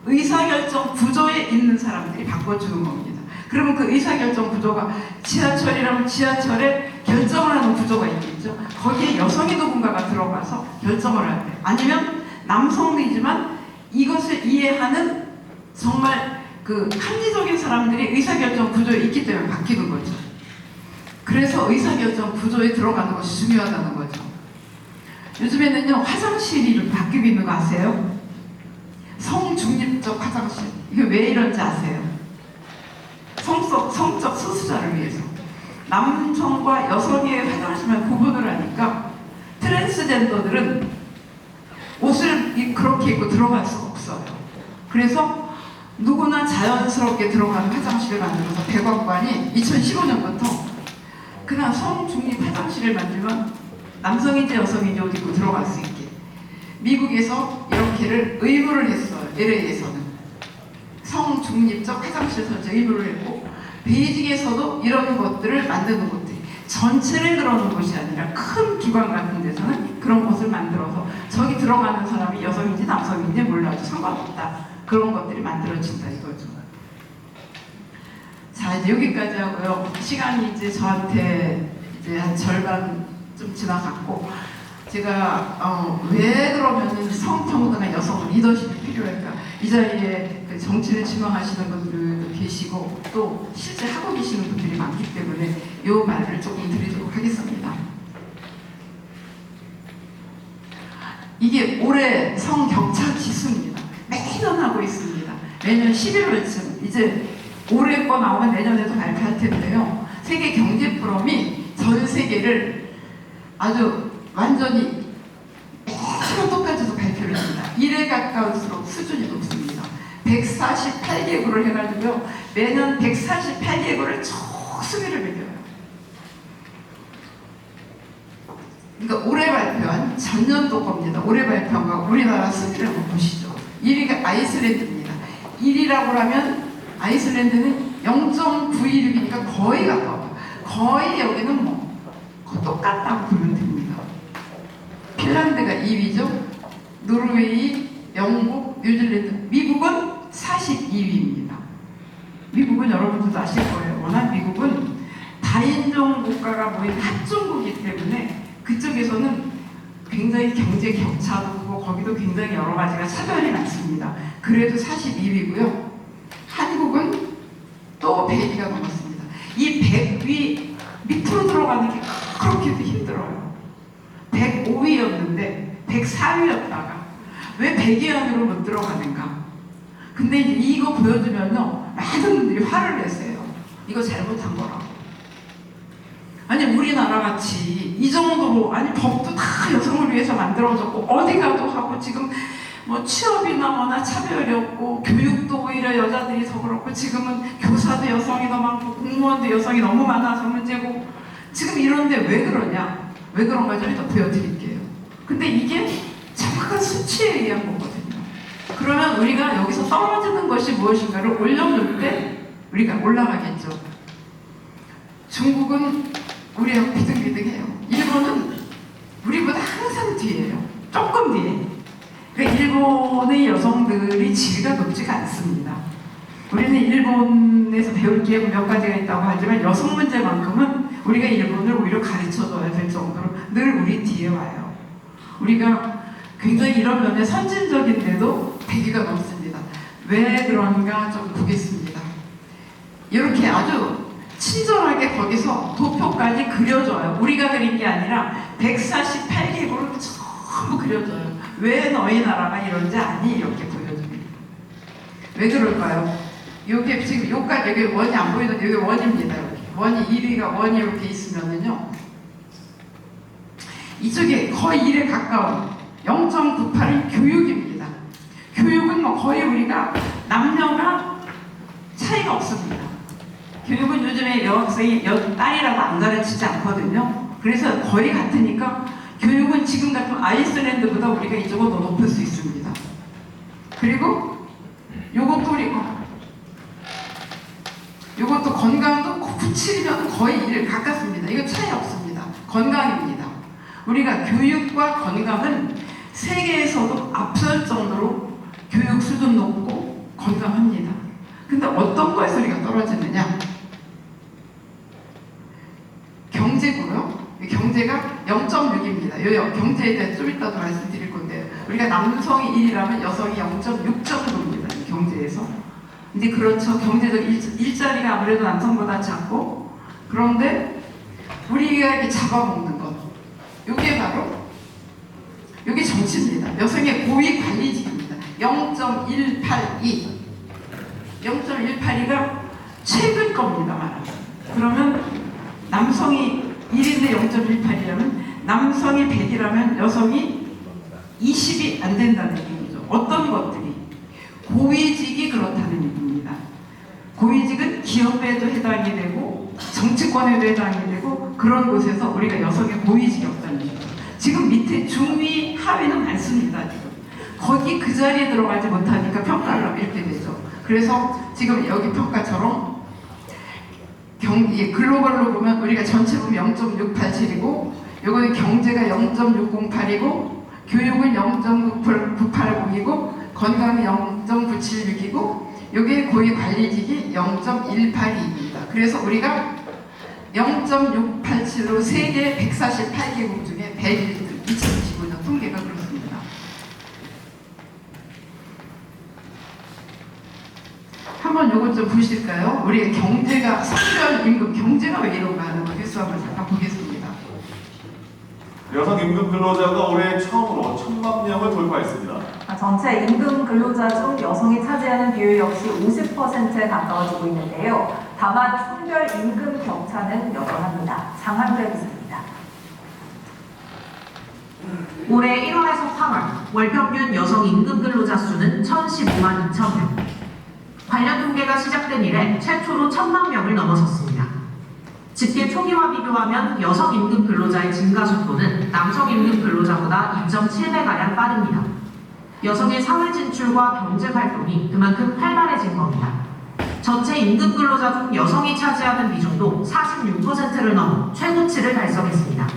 의사결정 구조에 있는 사람들이 바꿔주는 겁니다. 그러면 그 의사결정 구조가 지하철이라면 지하철에 결정을 하는 구조가 있겠죠. 거기에 여성이 누군가가 들어가서 결정을 할 때, 아니면 남성이지만 이것을 이해하는 정말 그 합리적인 사람들이 의사결정 구조에 있기 때문에 바뀌는 거죠. 그래서 의사결정 구조에 들어가는 것이 중요하다는 거죠. 요즘에는요, 화장실이 바뀌고 있는 거 아세요? 성중립적 화장실. 이게 왜 이런지 아세요? 성적 수수자를 위해서. 남성과 여성의 화장실만 구분을 하니까 트랜스젠더들은 옷을 그렇게 입고 들어갈 수가 없어요. 그래서 누구나 자연스럽게 들어가는 화장실을 만들어서 백악관이 2015년부터 그냥 성중립 화장실을 만들면 남성인지 여성인지 옷 입고 들어갈 수 있게 미국에서 이렇게를 의무를 했어요. LA에서는 성중립적 화장실 설치 의무를 했고, 베이징에서도 이런 것들을 만드는 것들이 전체를 그러는 것이 아니라 큰 기관 같은 데서는 그런 것을 만들어서 저기 들어가는 사람이 여성인지 남성인지 몰라도 상관없다. 그런 것들이 만들어진다 이거죠. 자, 이제 여기까지 하고요. 시간이 이제 저한테 이제 한 절반 좀 지나갔고, 제가 왜 그러면은 성평등한 여성 리더십이 필요할까? 이 자리에 그 정치를 지망하시는 분들도 계시고 또 실제 하고 계시는 분들이 많기 때문에 이 말을 조금 드리도록 하겠습니다. 이게 올해 성격차 지수입니다. 매년 하고 있습니다. 매년 11월쯤 이제 올해 거 나오면 내년에도 발표할 텐데요. 세계 경제 포럼이 전 세계를 아주 완전히 매년 똑같이도 발표를 합니다. 1에 가까울수록 수준이 높습니다. 148개국을 해가지고요. 매년 148개국을 쭉 수비를 매겨요. 그러니까 올해 발표한 전년도 겁니다. 올해 발표한 거 우리나라 수비를 한번 보시죠. 1위가 아이슬란드입니다. 1위라고 하면 아이슬란드는 0.916이니까 거의 가까워요. 거의 여기는 뭐 똑같다고 보면 됩니다. 핀란드가 2위죠. 노르웨이, 영국, 뉴질랜드, 미국은 42위입니다. 미국은 여러분들도 아실 거예요. 워낙 미국은 다인종 국가가 모인 합종국이기 때문에 그쪽에서는 굉장히 경제 격차도 크고 거기도 굉장히 여러 가지가 차별이 많습니다. 그래도 42위고요. 한국은 또 100위가 넘었습니다. 이 100위 밑으로 들어가는 게 그렇게도 힘들어요. 105위였는데 104위였다가 왜 100위 안으로 못 들어가는가? 근데 이거 보여주면요, 많은 분들이 화를 내세요. 이거 잘못한 거라고. 아니 우리나라 같이 이 정도로, 아니 법도 다 여성을 위해서 만들어졌고 어디 가도 하고 지금 뭐 취업이나 뭐나 차별이 없고 교육도 오히려 여자들이 더 그렇고 지금은 교사도 여성이 더 많고 공무원도 여성이 너무 많아서 문제고, 지금 이런데 왜 그러냐? 왜 그런가 좀 이따 보여드릴게요. 근데 이게 정확한 수치에 의한 거거든요. 그러면 우리가 여기서 떨어지는 것이 무엇인가를 올려놓을 때 우리가 올라가겠죠. 중국은 우리하고 비등비등해요. 일본은 우리보다 항상 뒤에요. 조금 뒤에. 그러니까 일본의 여성들이 지위가 높지가 않습니다. 우리는 일본에서 배울 게 몇 가지가 있다고 하지만 여성 문제만큼은 우리가 일본을 오히려 가르쳐줘야 될 정도로 늘 우리 뒤에 와요. 우리가 굉장히 이런 면에 선진적인데도 대기가 높습니다. 왜 그런가 좀 보겠습니다. 이렇게 아주 친절하게 거기서 도표까지 그려줘요. 우리가 그린 게 아니라 148개국으로 전부 그려줘요. 왜 너희 나라가 이런지 아니? 이렇게 보여줍니다. 왜 그럴까요? 요게 지금 여기까지 여기 원이 안 보이는데 여기 원입니다. 여기. 원이 1위가 원이 이렇게 있으면은요, 이쪽에 거의 1에 가까운 0.98은 교육입니다. 교육은 뭐 거의 우리가 교육에 여학생이 딸이라고 안 가르치지 않거든요. 그래서 거의 같으니까 교육은 지금 같은 아이슬란드보다 우리가 이쪽은 더 높을 수 있습니다. 그리고 요것도 건강도 97이면 거의 1 가깝습니다. 이거 차이 없습니다. 건강입니다. 우리가 교육과 건강은 세계에서도 앞설 정도로 교육 수준 높고 건강합니다. 근데 어떤 거에서 우리가 떨어지느냐? 경제고요. 경제가 0.6입니다. 요 경제에 대해 좀 이따도 말씀드릴 건데 우리가 남성이 1이라면 여성이 0.6 정도입니다. 경제에서. 근데 그렇죠. 경제적 일자리가 아무래도 남성보다 작고 그런데 우리가 이렇게 잡아먹는 것 이게 바로 이게 정치입니다. 여성의 고위 관리직입니다. 0.182 0.182가 최근 겁니다. 말하면. 그러면 남성이 1인데 0.18이라면 남성이 100이라면 여성이 20이 안 된다는 얘기죠. 어떤 것들이 고위직이 그렇다는 얘기입니다. 고위직은 기업에도 해당이 되고 정치권에도 해당이 되고 그런 곳에서 우리가 여성의 고위직이 없다는 얘기죠. 지금 밑에 중위 하위는 많습니다. 지금 거기 그 자리에 들어가지 못하니까 평가를 하면 이렇게 되죠. 그래서 지금 여기 평가처럼 글로벌로 보면 우리가 전체 보면 0.687이고 요거는 경제가 0.608이고 교육은 0.980이고 건강은 0.976이고 요게 고위 관리직이 0.182입니다. 그래서 우리가 0.687로 세계 148개국 중에 101등 2025년 통계가 그렇습니다. 한번 요것 좀 보실까요? 우리 경제가 성별 임금 경제가 왜 이런가 하는 거 뉴스 한번 잠깐 보겠습니다. 여성 임금 근로자가 올해 처음으로 1000만 명을 돌파했습니다. 전체 임금 근로자 중 여성이 차지하는 비율 역시 50%에 가까워지고 있는데요. 다만 성별 임금 격차는 여전합니다. 장한별 기자입니다. 올해 1월에서 3월 월 평균 여성 임금 근로자 수는 1015만 2천 명. 관련 통계가 시작된 이래 최초로 1000만 명을 넘어섰습니다. 집계 초기와 비교하면 여성 임금 근로자의 증가 속도는 남성 임금 근로자보다 2.7배가량 빠릅니다. 여성의 사회 진출과 경제 활동이 그만큼 활발해진 겁니다. 전체 임금 근로자 중 여성이 차지하는 비중도 46%를 넘어 최고치를 달성했습니다.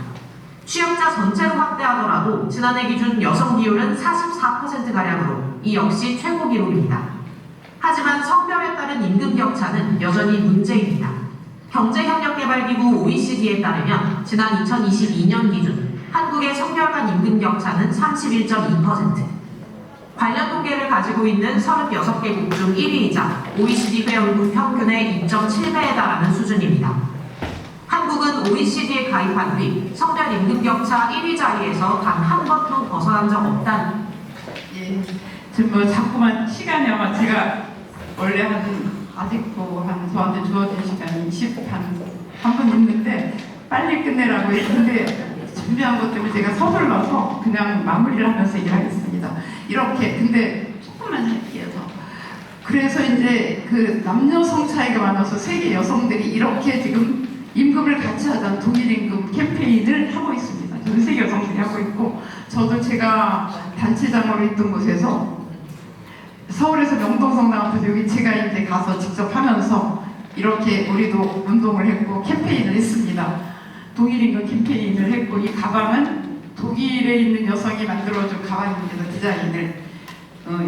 취업자 전체로 확대하더라도 지난해 기준 여성 비율은 44%가량으로 이 역시 최고 기록입니다. 하지만 성별에 따른 임금 격차는 여전히 문제입니다. 경제협력개발기구 OECD에 따르면 지난 2022년 기준 한국의 성별 간 임금 격차는 31.2%. 관련 통계를 가지고 있는 36개국 중 1위이자 OECD 회원국 평균의 2.7배에 달하는 수준입니다. 한국은 OECD에 가입한 뒤 성별 임금 격차 1위 자리에서 단 한 번도 벗어난 적 없다는. 예, 지금 뭐 자꾸만 시간이 아마 제가 원래 아직도 저한테 주어진 시간이 3분 있는데 빨리 끝내라고 했는데 준비한 것 때문에 제가 서둘러서 그냥 마무리를 하면서 얘기를 하겠습니다. 이렇게 근데 조금만 할게요. 그래서 이제 그 남녀 성 차이가 많아서 세계 여성들이 이렇게 지금 임금을 같이 하자는 동일 임금 캠페인을 하고 있습니다. 전 세계 여성들이 하고 있고 저도 제가 단체장으로 있던 곳에서 서울에서 명동성 나와서 여기 제가 이제 가서 직접 하면서 이렇게 우리도 운동을 했고 캠페인을 했습니다. 동일임금 캠페인을 했고 이 가방은 독일에 있는 여성이 만들어준 가방입니다. 디자인을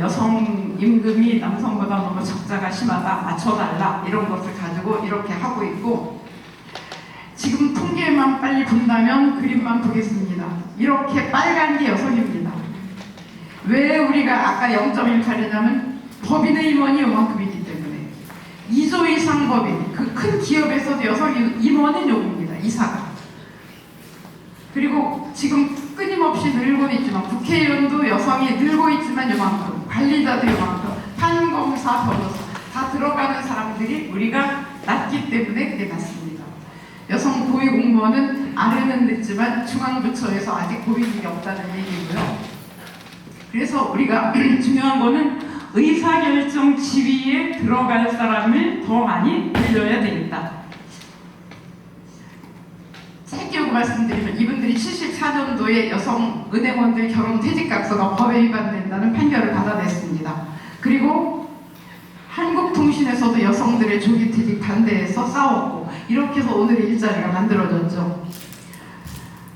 여성 임금이 남성보다 너무 적자가 심하다 맞춰달라 이런 것을 가지고 이렇게 하고 있고 지금 통계만 빨리 본다면 그림만 보겠습니다. 이렇게 빨간 게 여성입니다. 왜 우리가 아까 0.18이냐면 법인의 임원이 요만큼이기 때문에 2조 이상 법인 그 큰 기업에서도 여성 임원은 요겁니다. 이사가. 그리고 지금 끊임없이 늘고 있지만 국회의원도 여성이 늘고 있지만 요만큼 관리자도 요만큼 판검사 변호사 다 들어가는 사람들이 우리가 낮기 때문에 그게 낮습니다. 여성 고위공무원은 아래는 늦지만 중앙부처에서 아직 고위직이 없다는 얘기고요. 그래서 우리가 중요한 거는 의사결정 지위에 들어갈 사람을 더 많이 늘려야 되겠다. 말씀드리면 이분들이 74년도에 여성 은행원들 결혼 퇴직각서가 법에 위반된다는 판결을 받아냈습니다. 그리고 한국통신에서도 여성들의 조기퇴직 반대해서 싸웠고 이렇게 해서 오늘의 일자리가 만들어졌죠.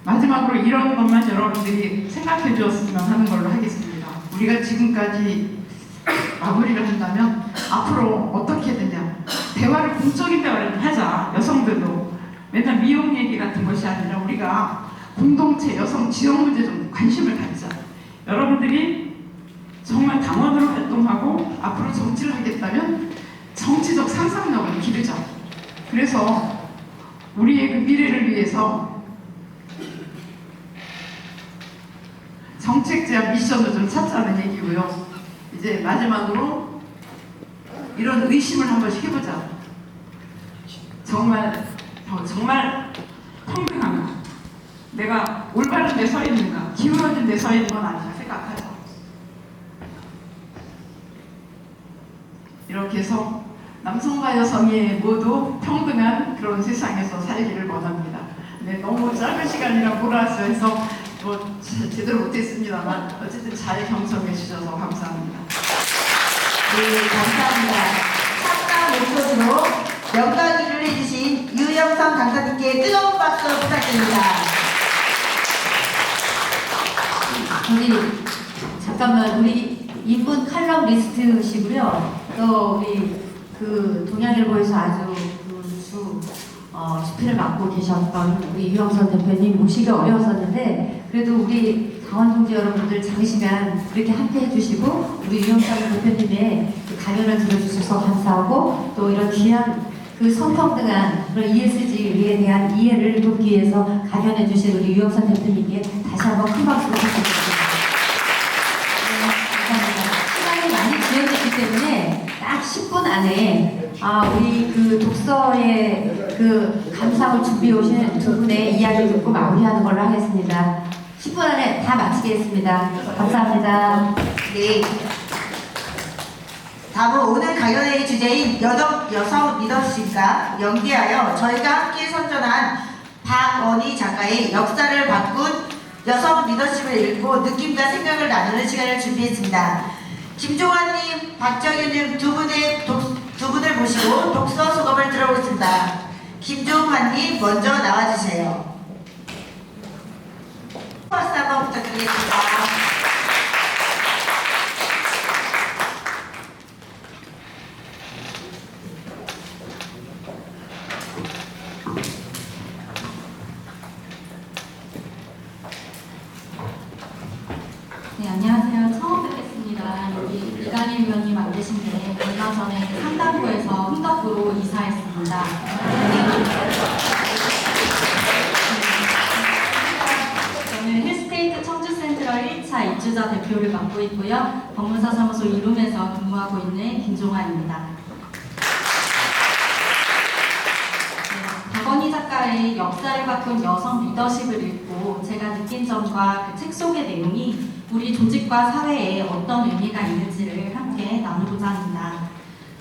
마지막으로 이런 것만 여러분들이 생각해 주었으면 하는 걸로 하겠습니다. 우리가 지금까지 마무리를 한다면 앞으로 어떻게 되냐, 대화를 공적인 대화를 하자. 여성들도 맨날 미용 얘기 같은 것이 아니라 우리가 공동체 여성 지역 문제 좀 관심을 갖자. 여러분들이 정말 당원으로 활동하고 앞으로 정치를 하겠다면 정치적 상상력을 기르자. 그래서 우리의 그 미래를 위해서 정책 제안 미션을 좀 찾자는 얘기고요. 이제 마지막으로 이런 의심을 한 번씩 해보자. 정말 평등한가? 내가 올바른 데 서 있는가? 기울어진 데 서 있는 건 아니라 생각하자. 이렇게 해서 남성과 여성이 모두 평등한 그런 세상에서 살기를 원합니다. 네, 너무 짧은 시간이라 몰아서 뭐 제대로 못했습니다만 어쨌든 잘 경청해 주셔서 감사합니다. 네, 감사합니다. 참가 목소리로 영광이를 해주신 유영선 강사님께 뜨거운 박수 부탁드립니다. 우리 잠깐만, 우리 인분 칼럼 리스트시고요. 또 우리 그 동양일보에서 아주 집회를 맡고 계셨던 우리 유영선 대표님 모시기 어려웠었는데 그래도 우리 당원 동지 여러분들 장시간 이렇게 함께 해주시고 우리 유영선 대표님의 그 강연을 들어주셔서 감사하고 또 이런 귀한 그 성평등한 그런 ESG에 대한 이해를 돕기 위해서 강연해주신 우리 유영선 대표님께 다시 한번 큰 박수 부탁드립니다. 시간이 많이 지연됐기 때문에 딱 10분 안에 우리 그 독서의 그 감상을 준비해 오신 두 분의 이야기 듣고 마무리하는 걸로 하겠습니다. 10분 안에 다 마치겠습니다. 감사합니다. 네. 다음은 오늘 강연의 주제인 여성 리더십과 연계하여 저희가 함께 선전한 박원희 작가의 역사를 바꾼 여성 리더십을 읽고 느낌과 생각을 나누는 시간을 준비했습니다. 김종환님, 박정현님 두 분을 모시고 독서 소감을 들어보겠습니다. 김종환님 먼저 나와주세요. 박수 한번 부탁드리겠습니다. 네, 안녕하세요. 처음 뵙겠습니다. 여기 이강일 위원님 안 계신데 얼마 전에 상담부에서 흥덕구로 이사했습니다. 저는 힐스테이트 청주센트럴 1차 입주자 대표를 맡고 있고요. 법무사 사무소 이룸에서 근무하고 있는 김종환입니다. 박원희 작가의 역사를 바꾼 여성 리더십을 읽고 제가 느낀 점과 그 책 속의 내용이 우리 조직과 사회에 어떤 의미가 있는지를 함께 나누고자 합니다.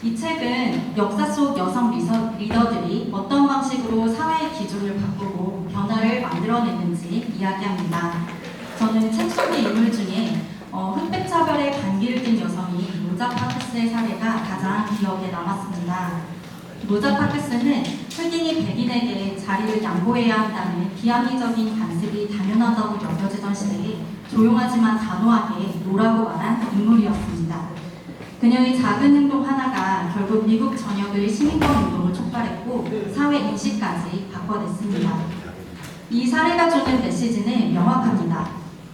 이 책은 역사 속 여성 리더들이 어떤 방식으로 사회의 기준을 바꾸고 변화를 만들어냈는지 이야기합니다. 저는 책 속의 인물 중에 흑백 차별에 반기를 띤 여성이 로자 파크스의 사례가 가장 기억에 남았습니다. 로자 파크스는 흑인이 백인에게 자리를 양보해야 한다는 비합리적인 관습이 당연하다고 여겨지던 시대에 조용하지만 단호하게 노라고 말한 인물이었습니다. 그녀의 작은 행동 하나가 결국 미국 전역의 시민권 운동을 촉발했고 사회 인식까지 바꿔냈습니다. 이 사례가 주는 메시지는 명확합니다.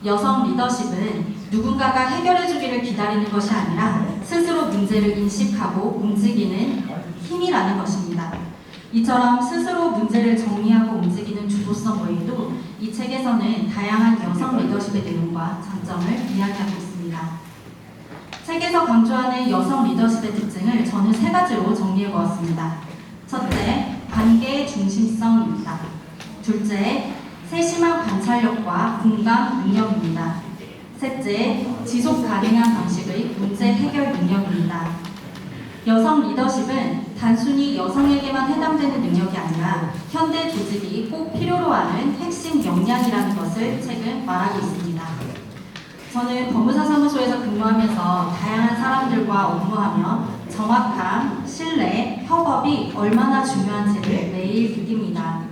여성 리더십은 누군가가 해결해주기를 기다리는 것이 아니라 스스로 문제를 인식하고 움직이는 힘이라는 것입니다. 이처럼 스스로 문제를 정리하고 움직이는 주도성 외에도 이 책에서는 다양한 여성 리더십의 내용과 장점을 이야기하고 있습니다. 책에서 강조하는 여성 리더십의 특징을 저는 3가지로 정리해보았습니다. 첫째, 관계의 중심성입니다. 둘째, 세심한 관찰력과 공감 능력입니다. 셋째, 지속 가능한 방식의 문제 해결 능력입니다. 여성 리더십은 단순히 여성에게만 해당되는 능력이 아니라 현대 조직이 꼭 필요로 하는 핵심 역량이라는 것을 책은 말하고 있습니다. 저는 법무사 사무소에서 근무하면서 다양한 사람들과 업무하며 정확함, 신뢰, 협업이 얼마나 중요한지를 매일 느낍니다.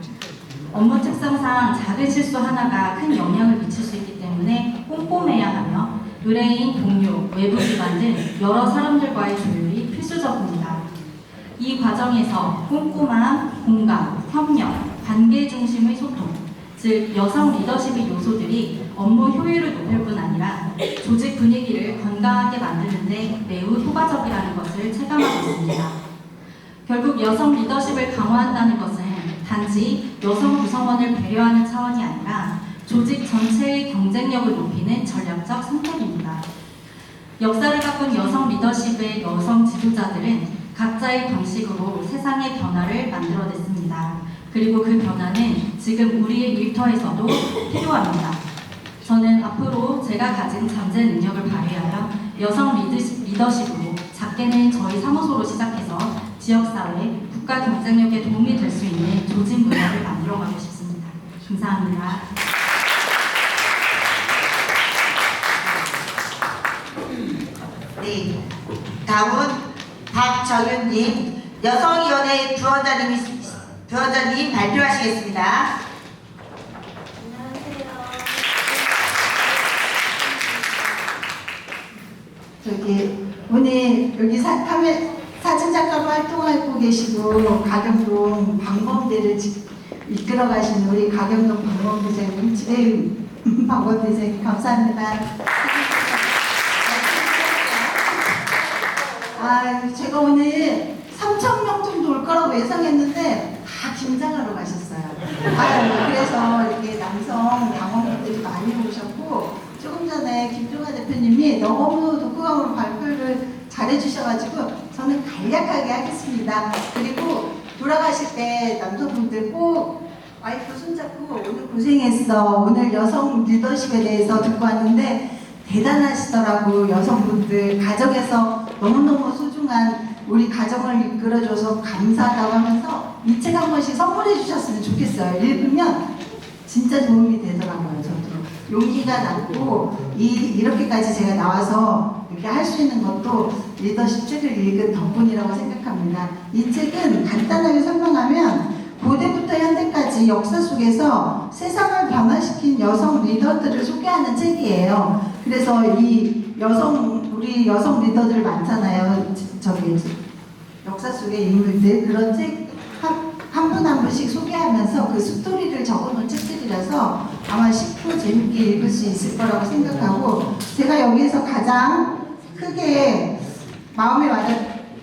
업무 특성상 작은 실수 하나가 큰 영향을 미칠 수 있기 때문에 꼼꼼해야 하며 의뢰인, 동료, 외부 기관 등 여러 사람들과의 조율이 필수적입니다. 이 과정에서 꼼꼼함, 공감, 협력, 관계 중심의 소통, 즉 여성 리더십의 요소들이 업무 효율을 높일 뿐 아니라 조직 분위기를 건강하게 만드는 데 매우 효과적이라는 것을 체감하고 있습니다. 결국 여성 리더십을 강화한다는 것은 단지 여성 구성원을 배려하는 차원이 아니라 조직 전체의 경쟁력을 높이는 전략적 선택입니다. 역사를 바꾼 여성 리더십의 여성 지도자들은 각자의 방식으로 세상의 변화를 만들어냈습니다. 그리고 그 변화는 지금 우리의 일터에서도 필요합니다. 저는 앞으로 제가 가진 잠재 능력을 발휘하여 여성 리더십으로 작게는 저희 사무소로 시작해서 지역사회, 국가 경쟁력에 도움이 될 수 있는 조직 문화를 만들어가고 싶습니다. 감사합니다. 네, 다음은 박정윤님, 여성위원회 부원장님 발표하시겠습니다. 오늘 여기 사진작가로 활동하고 계시고 가경동 방범대를 이끌어 가시는 우리 가경동 방범대장님, 방범대장님 감사합니다. 제가 오늘 3,000명 정도 올 거라고 예상했는데 다 김장하러 가셨어요. 그래서 이렇게 남성 당원분들이 많이 오셨고, 조금 전에 김종화 대표님이 너무 독후감으로 발표를 잘해주셔가지고 저는 간략하게 하겠습니다. 그리고 돌아가실 때 남성분들 꼭 와이프 손잡고 오늘 고생했어, 오늘 여성 리더십에 대해서 듣고 왔는데 대단하시더라고. 여성분들 가정에서 너무너무 소중한 우리 가정을 이끌어줘서 감사하다고 하면서 이 책 한 번씩 선물해 주셨으면 좋겠어요. 읽으면 진짜 도움이 되더라고요. 저도 용기가 났고 이렇게까지 제가 나와서 이렇게 할 수 있는 것도 리더십 책을 읽은 덕분이라고 생각합니다. 이 책은 간단하게 설명하면 고대부터 현대까지 역사 속에서 세상을 변화시킨 여성 리더들을 소개하는 책이에요. 그래서 우리 여성 리더들 많잖아요. 역사 속의 인물들, 그런 책 한 분 한 분씩 소개하면서 그 스토리를 적어놓은 책들이라서 아마 쉽고 재밌게 읽을 수 있을 거라고 생각하고, 제가 여기에서 가장 크게 마음에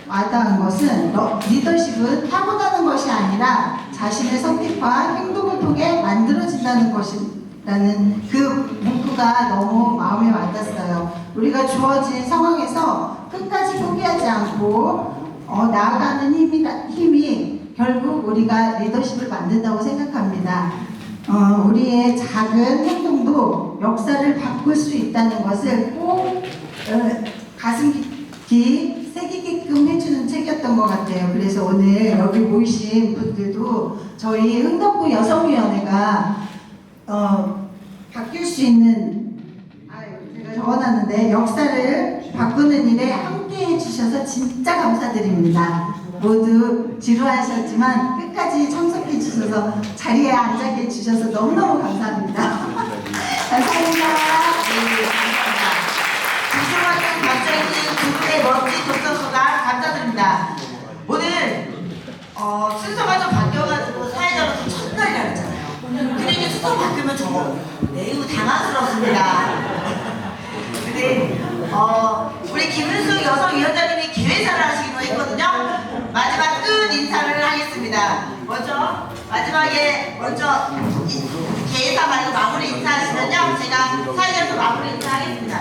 와닿은 것은 리더십은 타고나는 것이 아니라 자신의 선택과 행동을 통해 만들어진다는 것이라는 그 문구가 너무 마음에 와닿았어요. 우리가 주어진 상황에서 끝까지 포기하지 않고 나아가는 힘이 결국 우리가 리더십을 만든다고 생각합니다. 우리의 작은 행동도 역사를 바꿀 수 있다는 것을 꼭 가슴 깊이 새기게끔 해주는 책이었던 것 같아요. 그래서 오늘 여기 모이신 분들도 저희 흥덕구 여성위원회가 바뀔 수 있는, 제가 적어놨는데, 역사를 바꾸는 일에 함께 해주셔서 진짜 감사드립니다. 모두 지루하셨지만 끝까지 참석해 주셔서, 자리에 앉아 계셔서 너무너무 감사합니다. 감사합니다. 구성하는 박정희님 두 분의 멋진 독서소가 감사드립니다. 오늘 순서가 좀 바뀌어가지고 사회자로서 첫날이라 그랬잖아요. 근데 이제 순서 바뀌면 저 매우 당황스럽습니다. 근데 우리 김은숙 여성위원장님이 기획사를 하시기로 했거든요. 마지막 끝 인사를 하겠습니다. 마지막에 개회사 말고 마무리 인사하시면요, 제가 사회자로서 마무리 인사하겠습니다.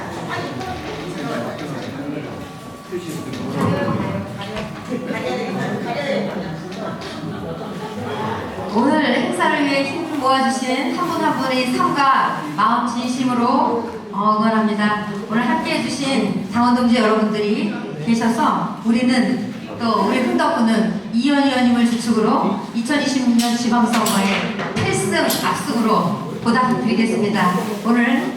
오늘 행사를 위해 힘을 모아주신 한 분 한 분의 삶과 마음 진심으로 응원합니다. 오늘 함께 해주신 당원동지 여러분들이 계셔서 우리는 또 우리 흥덕구는 이현 의원님을 주축으로 2026년 지방선거에 필승 압승으로 보답드리겠습니다. 오늘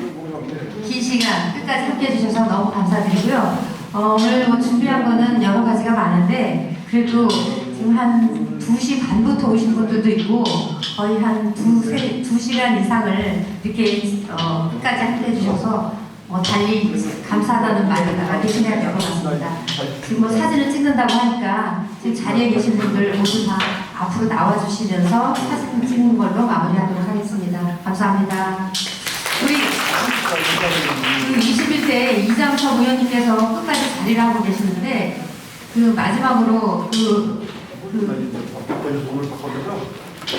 긴 시간 끝까지 함께 해주셔서 너무 감사드리고요. 오늘 뭐 준비한 거는 여러 가지가 많은데 그래도 지금 한 2시 반부터 오신 분들도 있고 거의 한 2시간 이상을 이렇게 끝까지 함께 해주셔서 달리 감사하다는 말이 나가 계시네요. 열어봤습니다. 지금 뭐 사진을 찍는다고 하니까 지금 자리에 계신 분들 모두 다 앞으로 나와주시면서 사진 찍는 걸로 마무리하도록 하겠습니다. 감사합니다. 우리 그 21대 이장섭 의원님께서 끝까지 자리를 하고 계시는데 그 마지막으로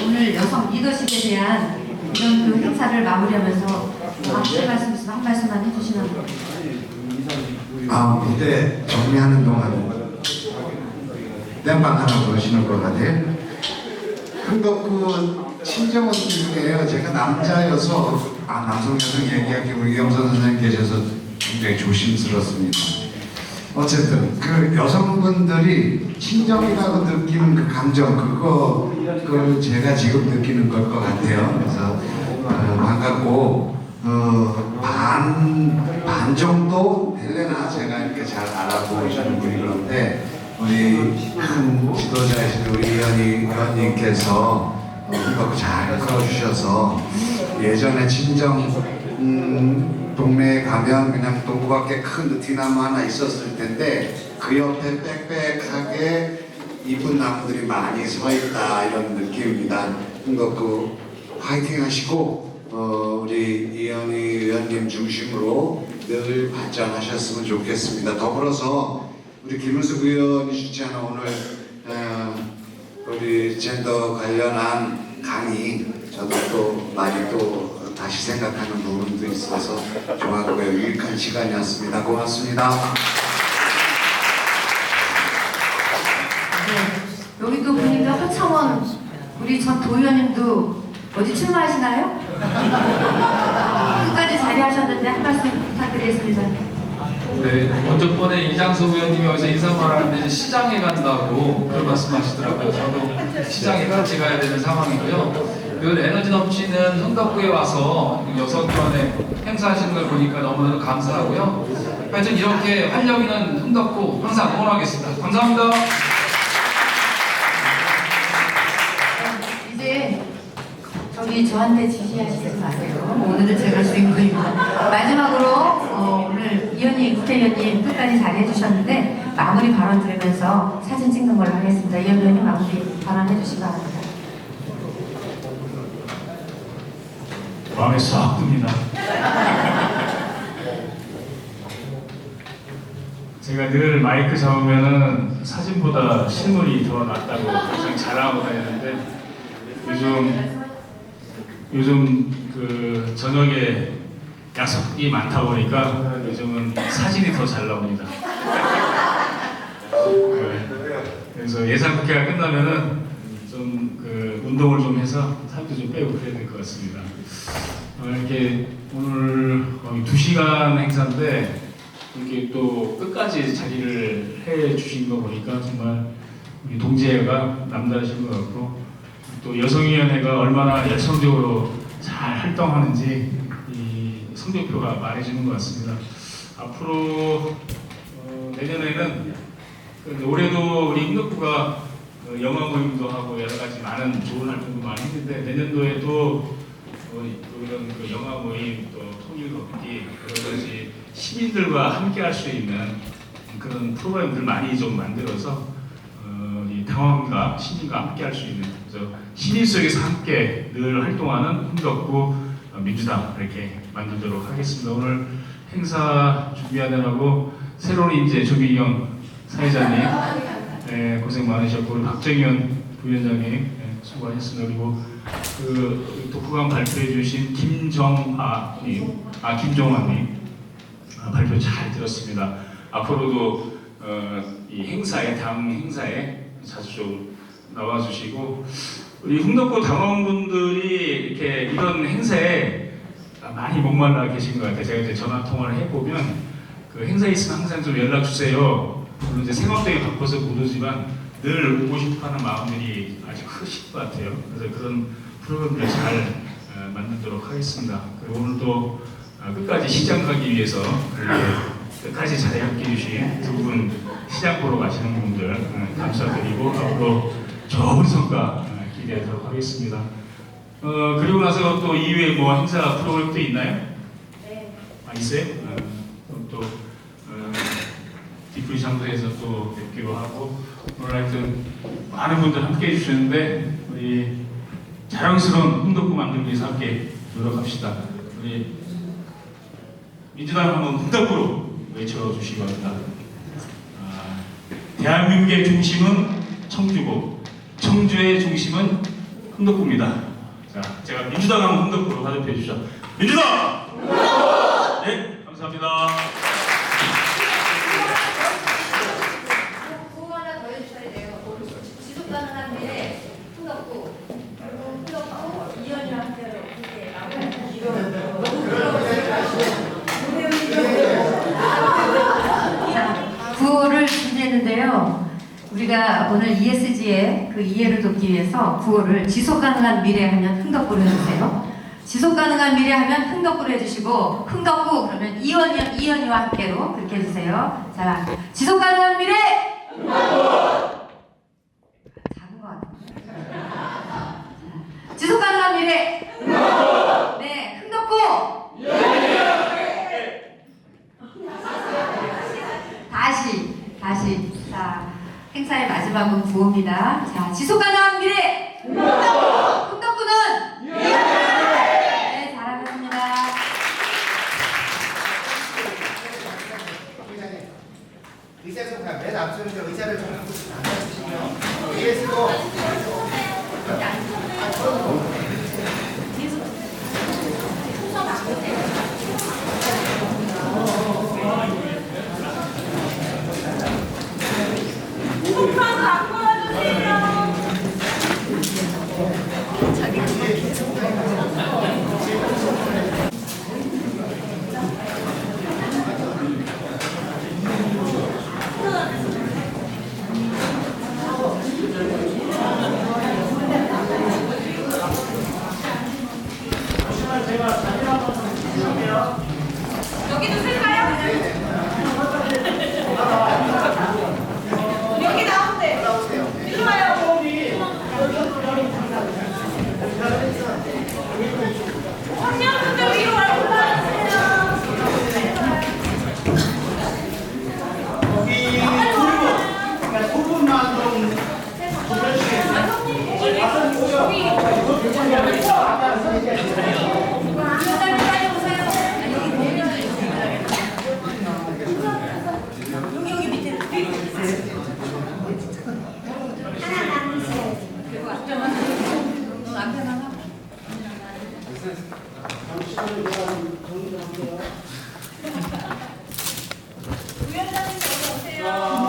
오늘 여성 리더십에 대한 이런 그 행사를 마무리하면서 하실 말씀 있으면 한 말씀만 해주시면. 무대 정리하는 동안 땜빵 하나 부르시는 것 같아요. 흥덕구 친정원 중에요. 제가 남자여서 남성 여성 얘기하기 우리 이영선 선생님 계셔서 굉장히 조심스럽습니다. 어쨌든 그 여성분들이 친정이라고 느끼는 그 감정 그거 제가 지금 느끼는 걸 것 같아요. 그래서 반갑고 반 정도 될래나 제가 이렇게 잘 알아보시는 분이 그런데 우리 큰 지도자이신 우리 이현희 의원님께서 이거 잘 끌어주셔서 예전에 친정 동네에 가면 그냥 동구밖에 큰 느티나무 하나 있었을 텐데 그 옆에 빽빽하게 이쁜 나무들이 많이 서 있다 이런 느낌입니다. 흥덕구 화이팅 하시고 우리 이현희 의원님 중심으로 늘 발전하셨으면 좋겠습니다. 더불어서 우리 김은숙 의원이 주최하는 오늘 우리 젠더 관련한 강의 저도 또 많이 또 다시 생각하는 부분도 있어서 좋았고요. 유익한 시간이었습니다. 고맙습니다. 네, 여기 또 보니까 허창원 우리 전 도의원님도 어디 출마하시나요? 끝까지 자리하셨는데 한 말씀 부탁드리겠습니다. 네, 어저번에 이장섭 의원님이 여기서 인사말 하는데 시장에 간다고 그런 말씀하시더라고요. 저도 시장에 같이 가야 되는 상황이고요. 그 에너지 넘치는 흥덕구에 와서 여성위원회 행사하시는 걸 보니까 너무나도 감사하고요. 하여튼 이렇게 활력 있는 흥덕구 항상 응원하겠습니다. 감사합니다. 이제 저한테 지시하시지 마세요. 오늘은 제가 주인공입니다. 마지막으로 오늘 이현희 국회의원님 끝까지 자리해 주셨는데 마무리 발언 들으면서 사진 찍는 걸로 하겠습니다. 이현희 의원님 마무리 발언 해주시기 바랍니다. 마음에 싹 듭니다. 제가 늘 마이크 잡으면은 사진보다 실물이 더 낫다고 항상 자랑하고 다니는데 요즘 그 저녁에 약속이 많다 보니까 요즘은 사진이 더 잘 나옵니다. 그래서 예산국회가 끝나면은 좀 그 운동을 좀 해서 살도 좀 빼고 그래야 될 것 같습니다. 이렇게 오늘 거의 2시간 행사인데 이렇게 또 끝까지 자리를 해 주신 거 보니까 정말 우리 동지애가 남다르신 것 같고 또 여성위원회가 얼마나 열성적으로 잘 활동하는지 이 성적표가 말해주는 것 같습니다. 앞으로 내년에는 올해도 우리 흥덕구가 영화 모임도 하고 여러 가지 많은 좋은 활동도 많이 했는데 내년도에도 이런 그 영화 모임 또 통일 걷기 여러 가지 시민들과 함께 할 수 있는 그런 프로그램들 많이 좀 만들어서 이 당원과 시민과 함께 할 수 있는 시민 속에서 함께 늘 활동하는 흥덕구 민주당 이렇게 만들도록 하겠습니다. 오늘 행사 준비하느라고 새로운 인재 조민경 사회자님 고생 많으셨고 박정현 부위원장님 수고하셨습니다. 그리고 그 독후감 발표해 주신 김종환님 발표 잘 들었습니다. 앞으로도 이 행사에 당 행사에 자주 좀 나와주시고 우리 흥덕구 당원분들이 이렇게 이런 행사에 많이 목말라 계신 것 같아요. 제가 이제 전화 통화를 해보면 그 행사 있으면 항상 좀 연락 주세요. 물론 이제 생활동이 바빠서 못 오지만 늘 오고 싶어하는 마음들이 아주 크실 것 같아요. 그래서 그런 프로그램을 잘 만들도록 하겠습니다. 그리고 오늘도 끝까지 시장 가기 위해서 끝까지 잘 함께해 주신 두 분 시장 보러 가시는 분들 감사드리고 앞으로 좋은 성과 기대하도록 하겠습니다. 그리고 나서 또 이후에 뭐 행사 프로그램도 있나요? 네. 있어요? 또 디프리 장소에서 또 뵙기로 하고 오늘 하여튼 많은 분들 함께 해주셨는데 우리 자랑스러운 흥덕구 만들기 위해서 함께 노력합시다. 우리 민주당 한번 흥덕구로 외쳐주시기 바랍니다. 대한민국의 중심은 청주고 청주의 중심은 흥덕구입니다. 자, 제가 민주당 한번 흥덕구로 화답해 주시죠. 민주당! 네, 감사합니다. 구호 하나 더 해주셔야 돼요. 지속 가능한 미래 흥덕구 이현이랑 함께로 구호를 준비했는데요. 우리가 오늘 ESG의 그 이해를 돕기 위해서 구호를 지속 가능한 미래 하면 흥덕구로 해주세요. 지속 가능한 미래 하면 흥덕구로 해주시고 흥덕구 그러면 이현이와 함께로 그렇게 해주세요. 자, 지속 가능한 미래 작은 것 같은데. 지속 가능한 미래 네, 흥덕구 다시 자, 행사의 마지막은 구호입니다. 자, 지속 가능한 미래 흥덕구는 네, 잘하셨습니다. 의자 좀 가. 맨 앞쪽에 의자를 좀 앉아주시면 위에서도 여기도 쓸까요? 여기 나오세요. 일로 와요. 청년분들 위로 올라와주세요. 여기 두 분만 좀 여기 밑에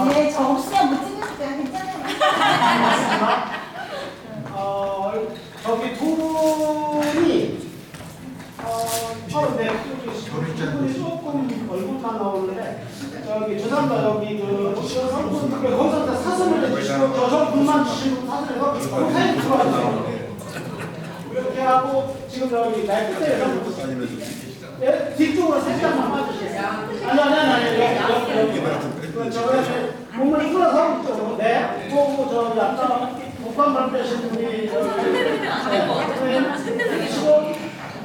네, 저 없으면 못 찍으실까요? 괜찮아요. 저기 두 분이 분이 조금 얼굴만 나오는데 저기 저 사람도 여기 거기서 사선을 해주시고 저 분만 주시고 사선에서 사진 들어와주세요. 이렇게 하고 지금 여기 날 끝에 예? 뒤쪽으로 살짝만 맞으세요. 아니 여기 저기 몸을 풀어서 이쪽으로 네 보고 저기 아까 목감발 빼신 분이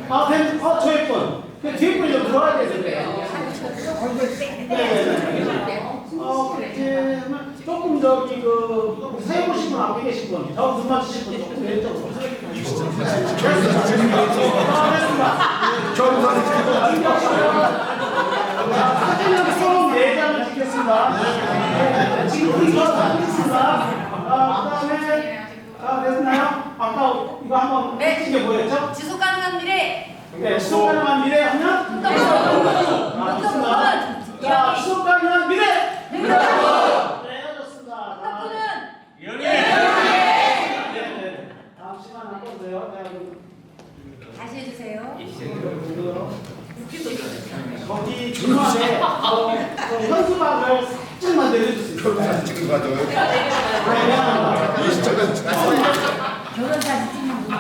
앞에 저희 분 뒤에 분이 좀 들어와야 되는데 조금 저기 그 세우신 분 앞에 계신 분, 저 눈 맞추신 분 조금 왼쪽으로. 사진은 총 4장을 찍겠습니다. 지금 이거 다 찍겠습니다. 그다음에 됐나요? 아까 이거 한번 찍게 보였죠? 지속 가능한 미래. 네, 지속 가능한 미래 하면 좋습니다. 자, 지속 가능한 미래. 네, 좋습니다. 다음 시간 한번 보세요. 다시 해주세요. 거기 중간에 현수막을 살짝만 내려주세요. 결혼 사진 찍은 거 같아요. 결혼 사진 찍는 거.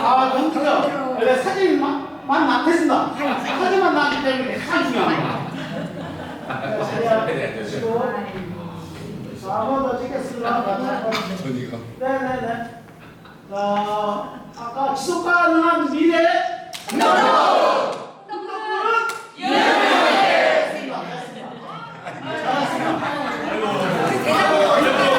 아, 너무 좋아요. 사진만 낫겠습니다. 사진만 나기 때문에 가장 중요한 거야.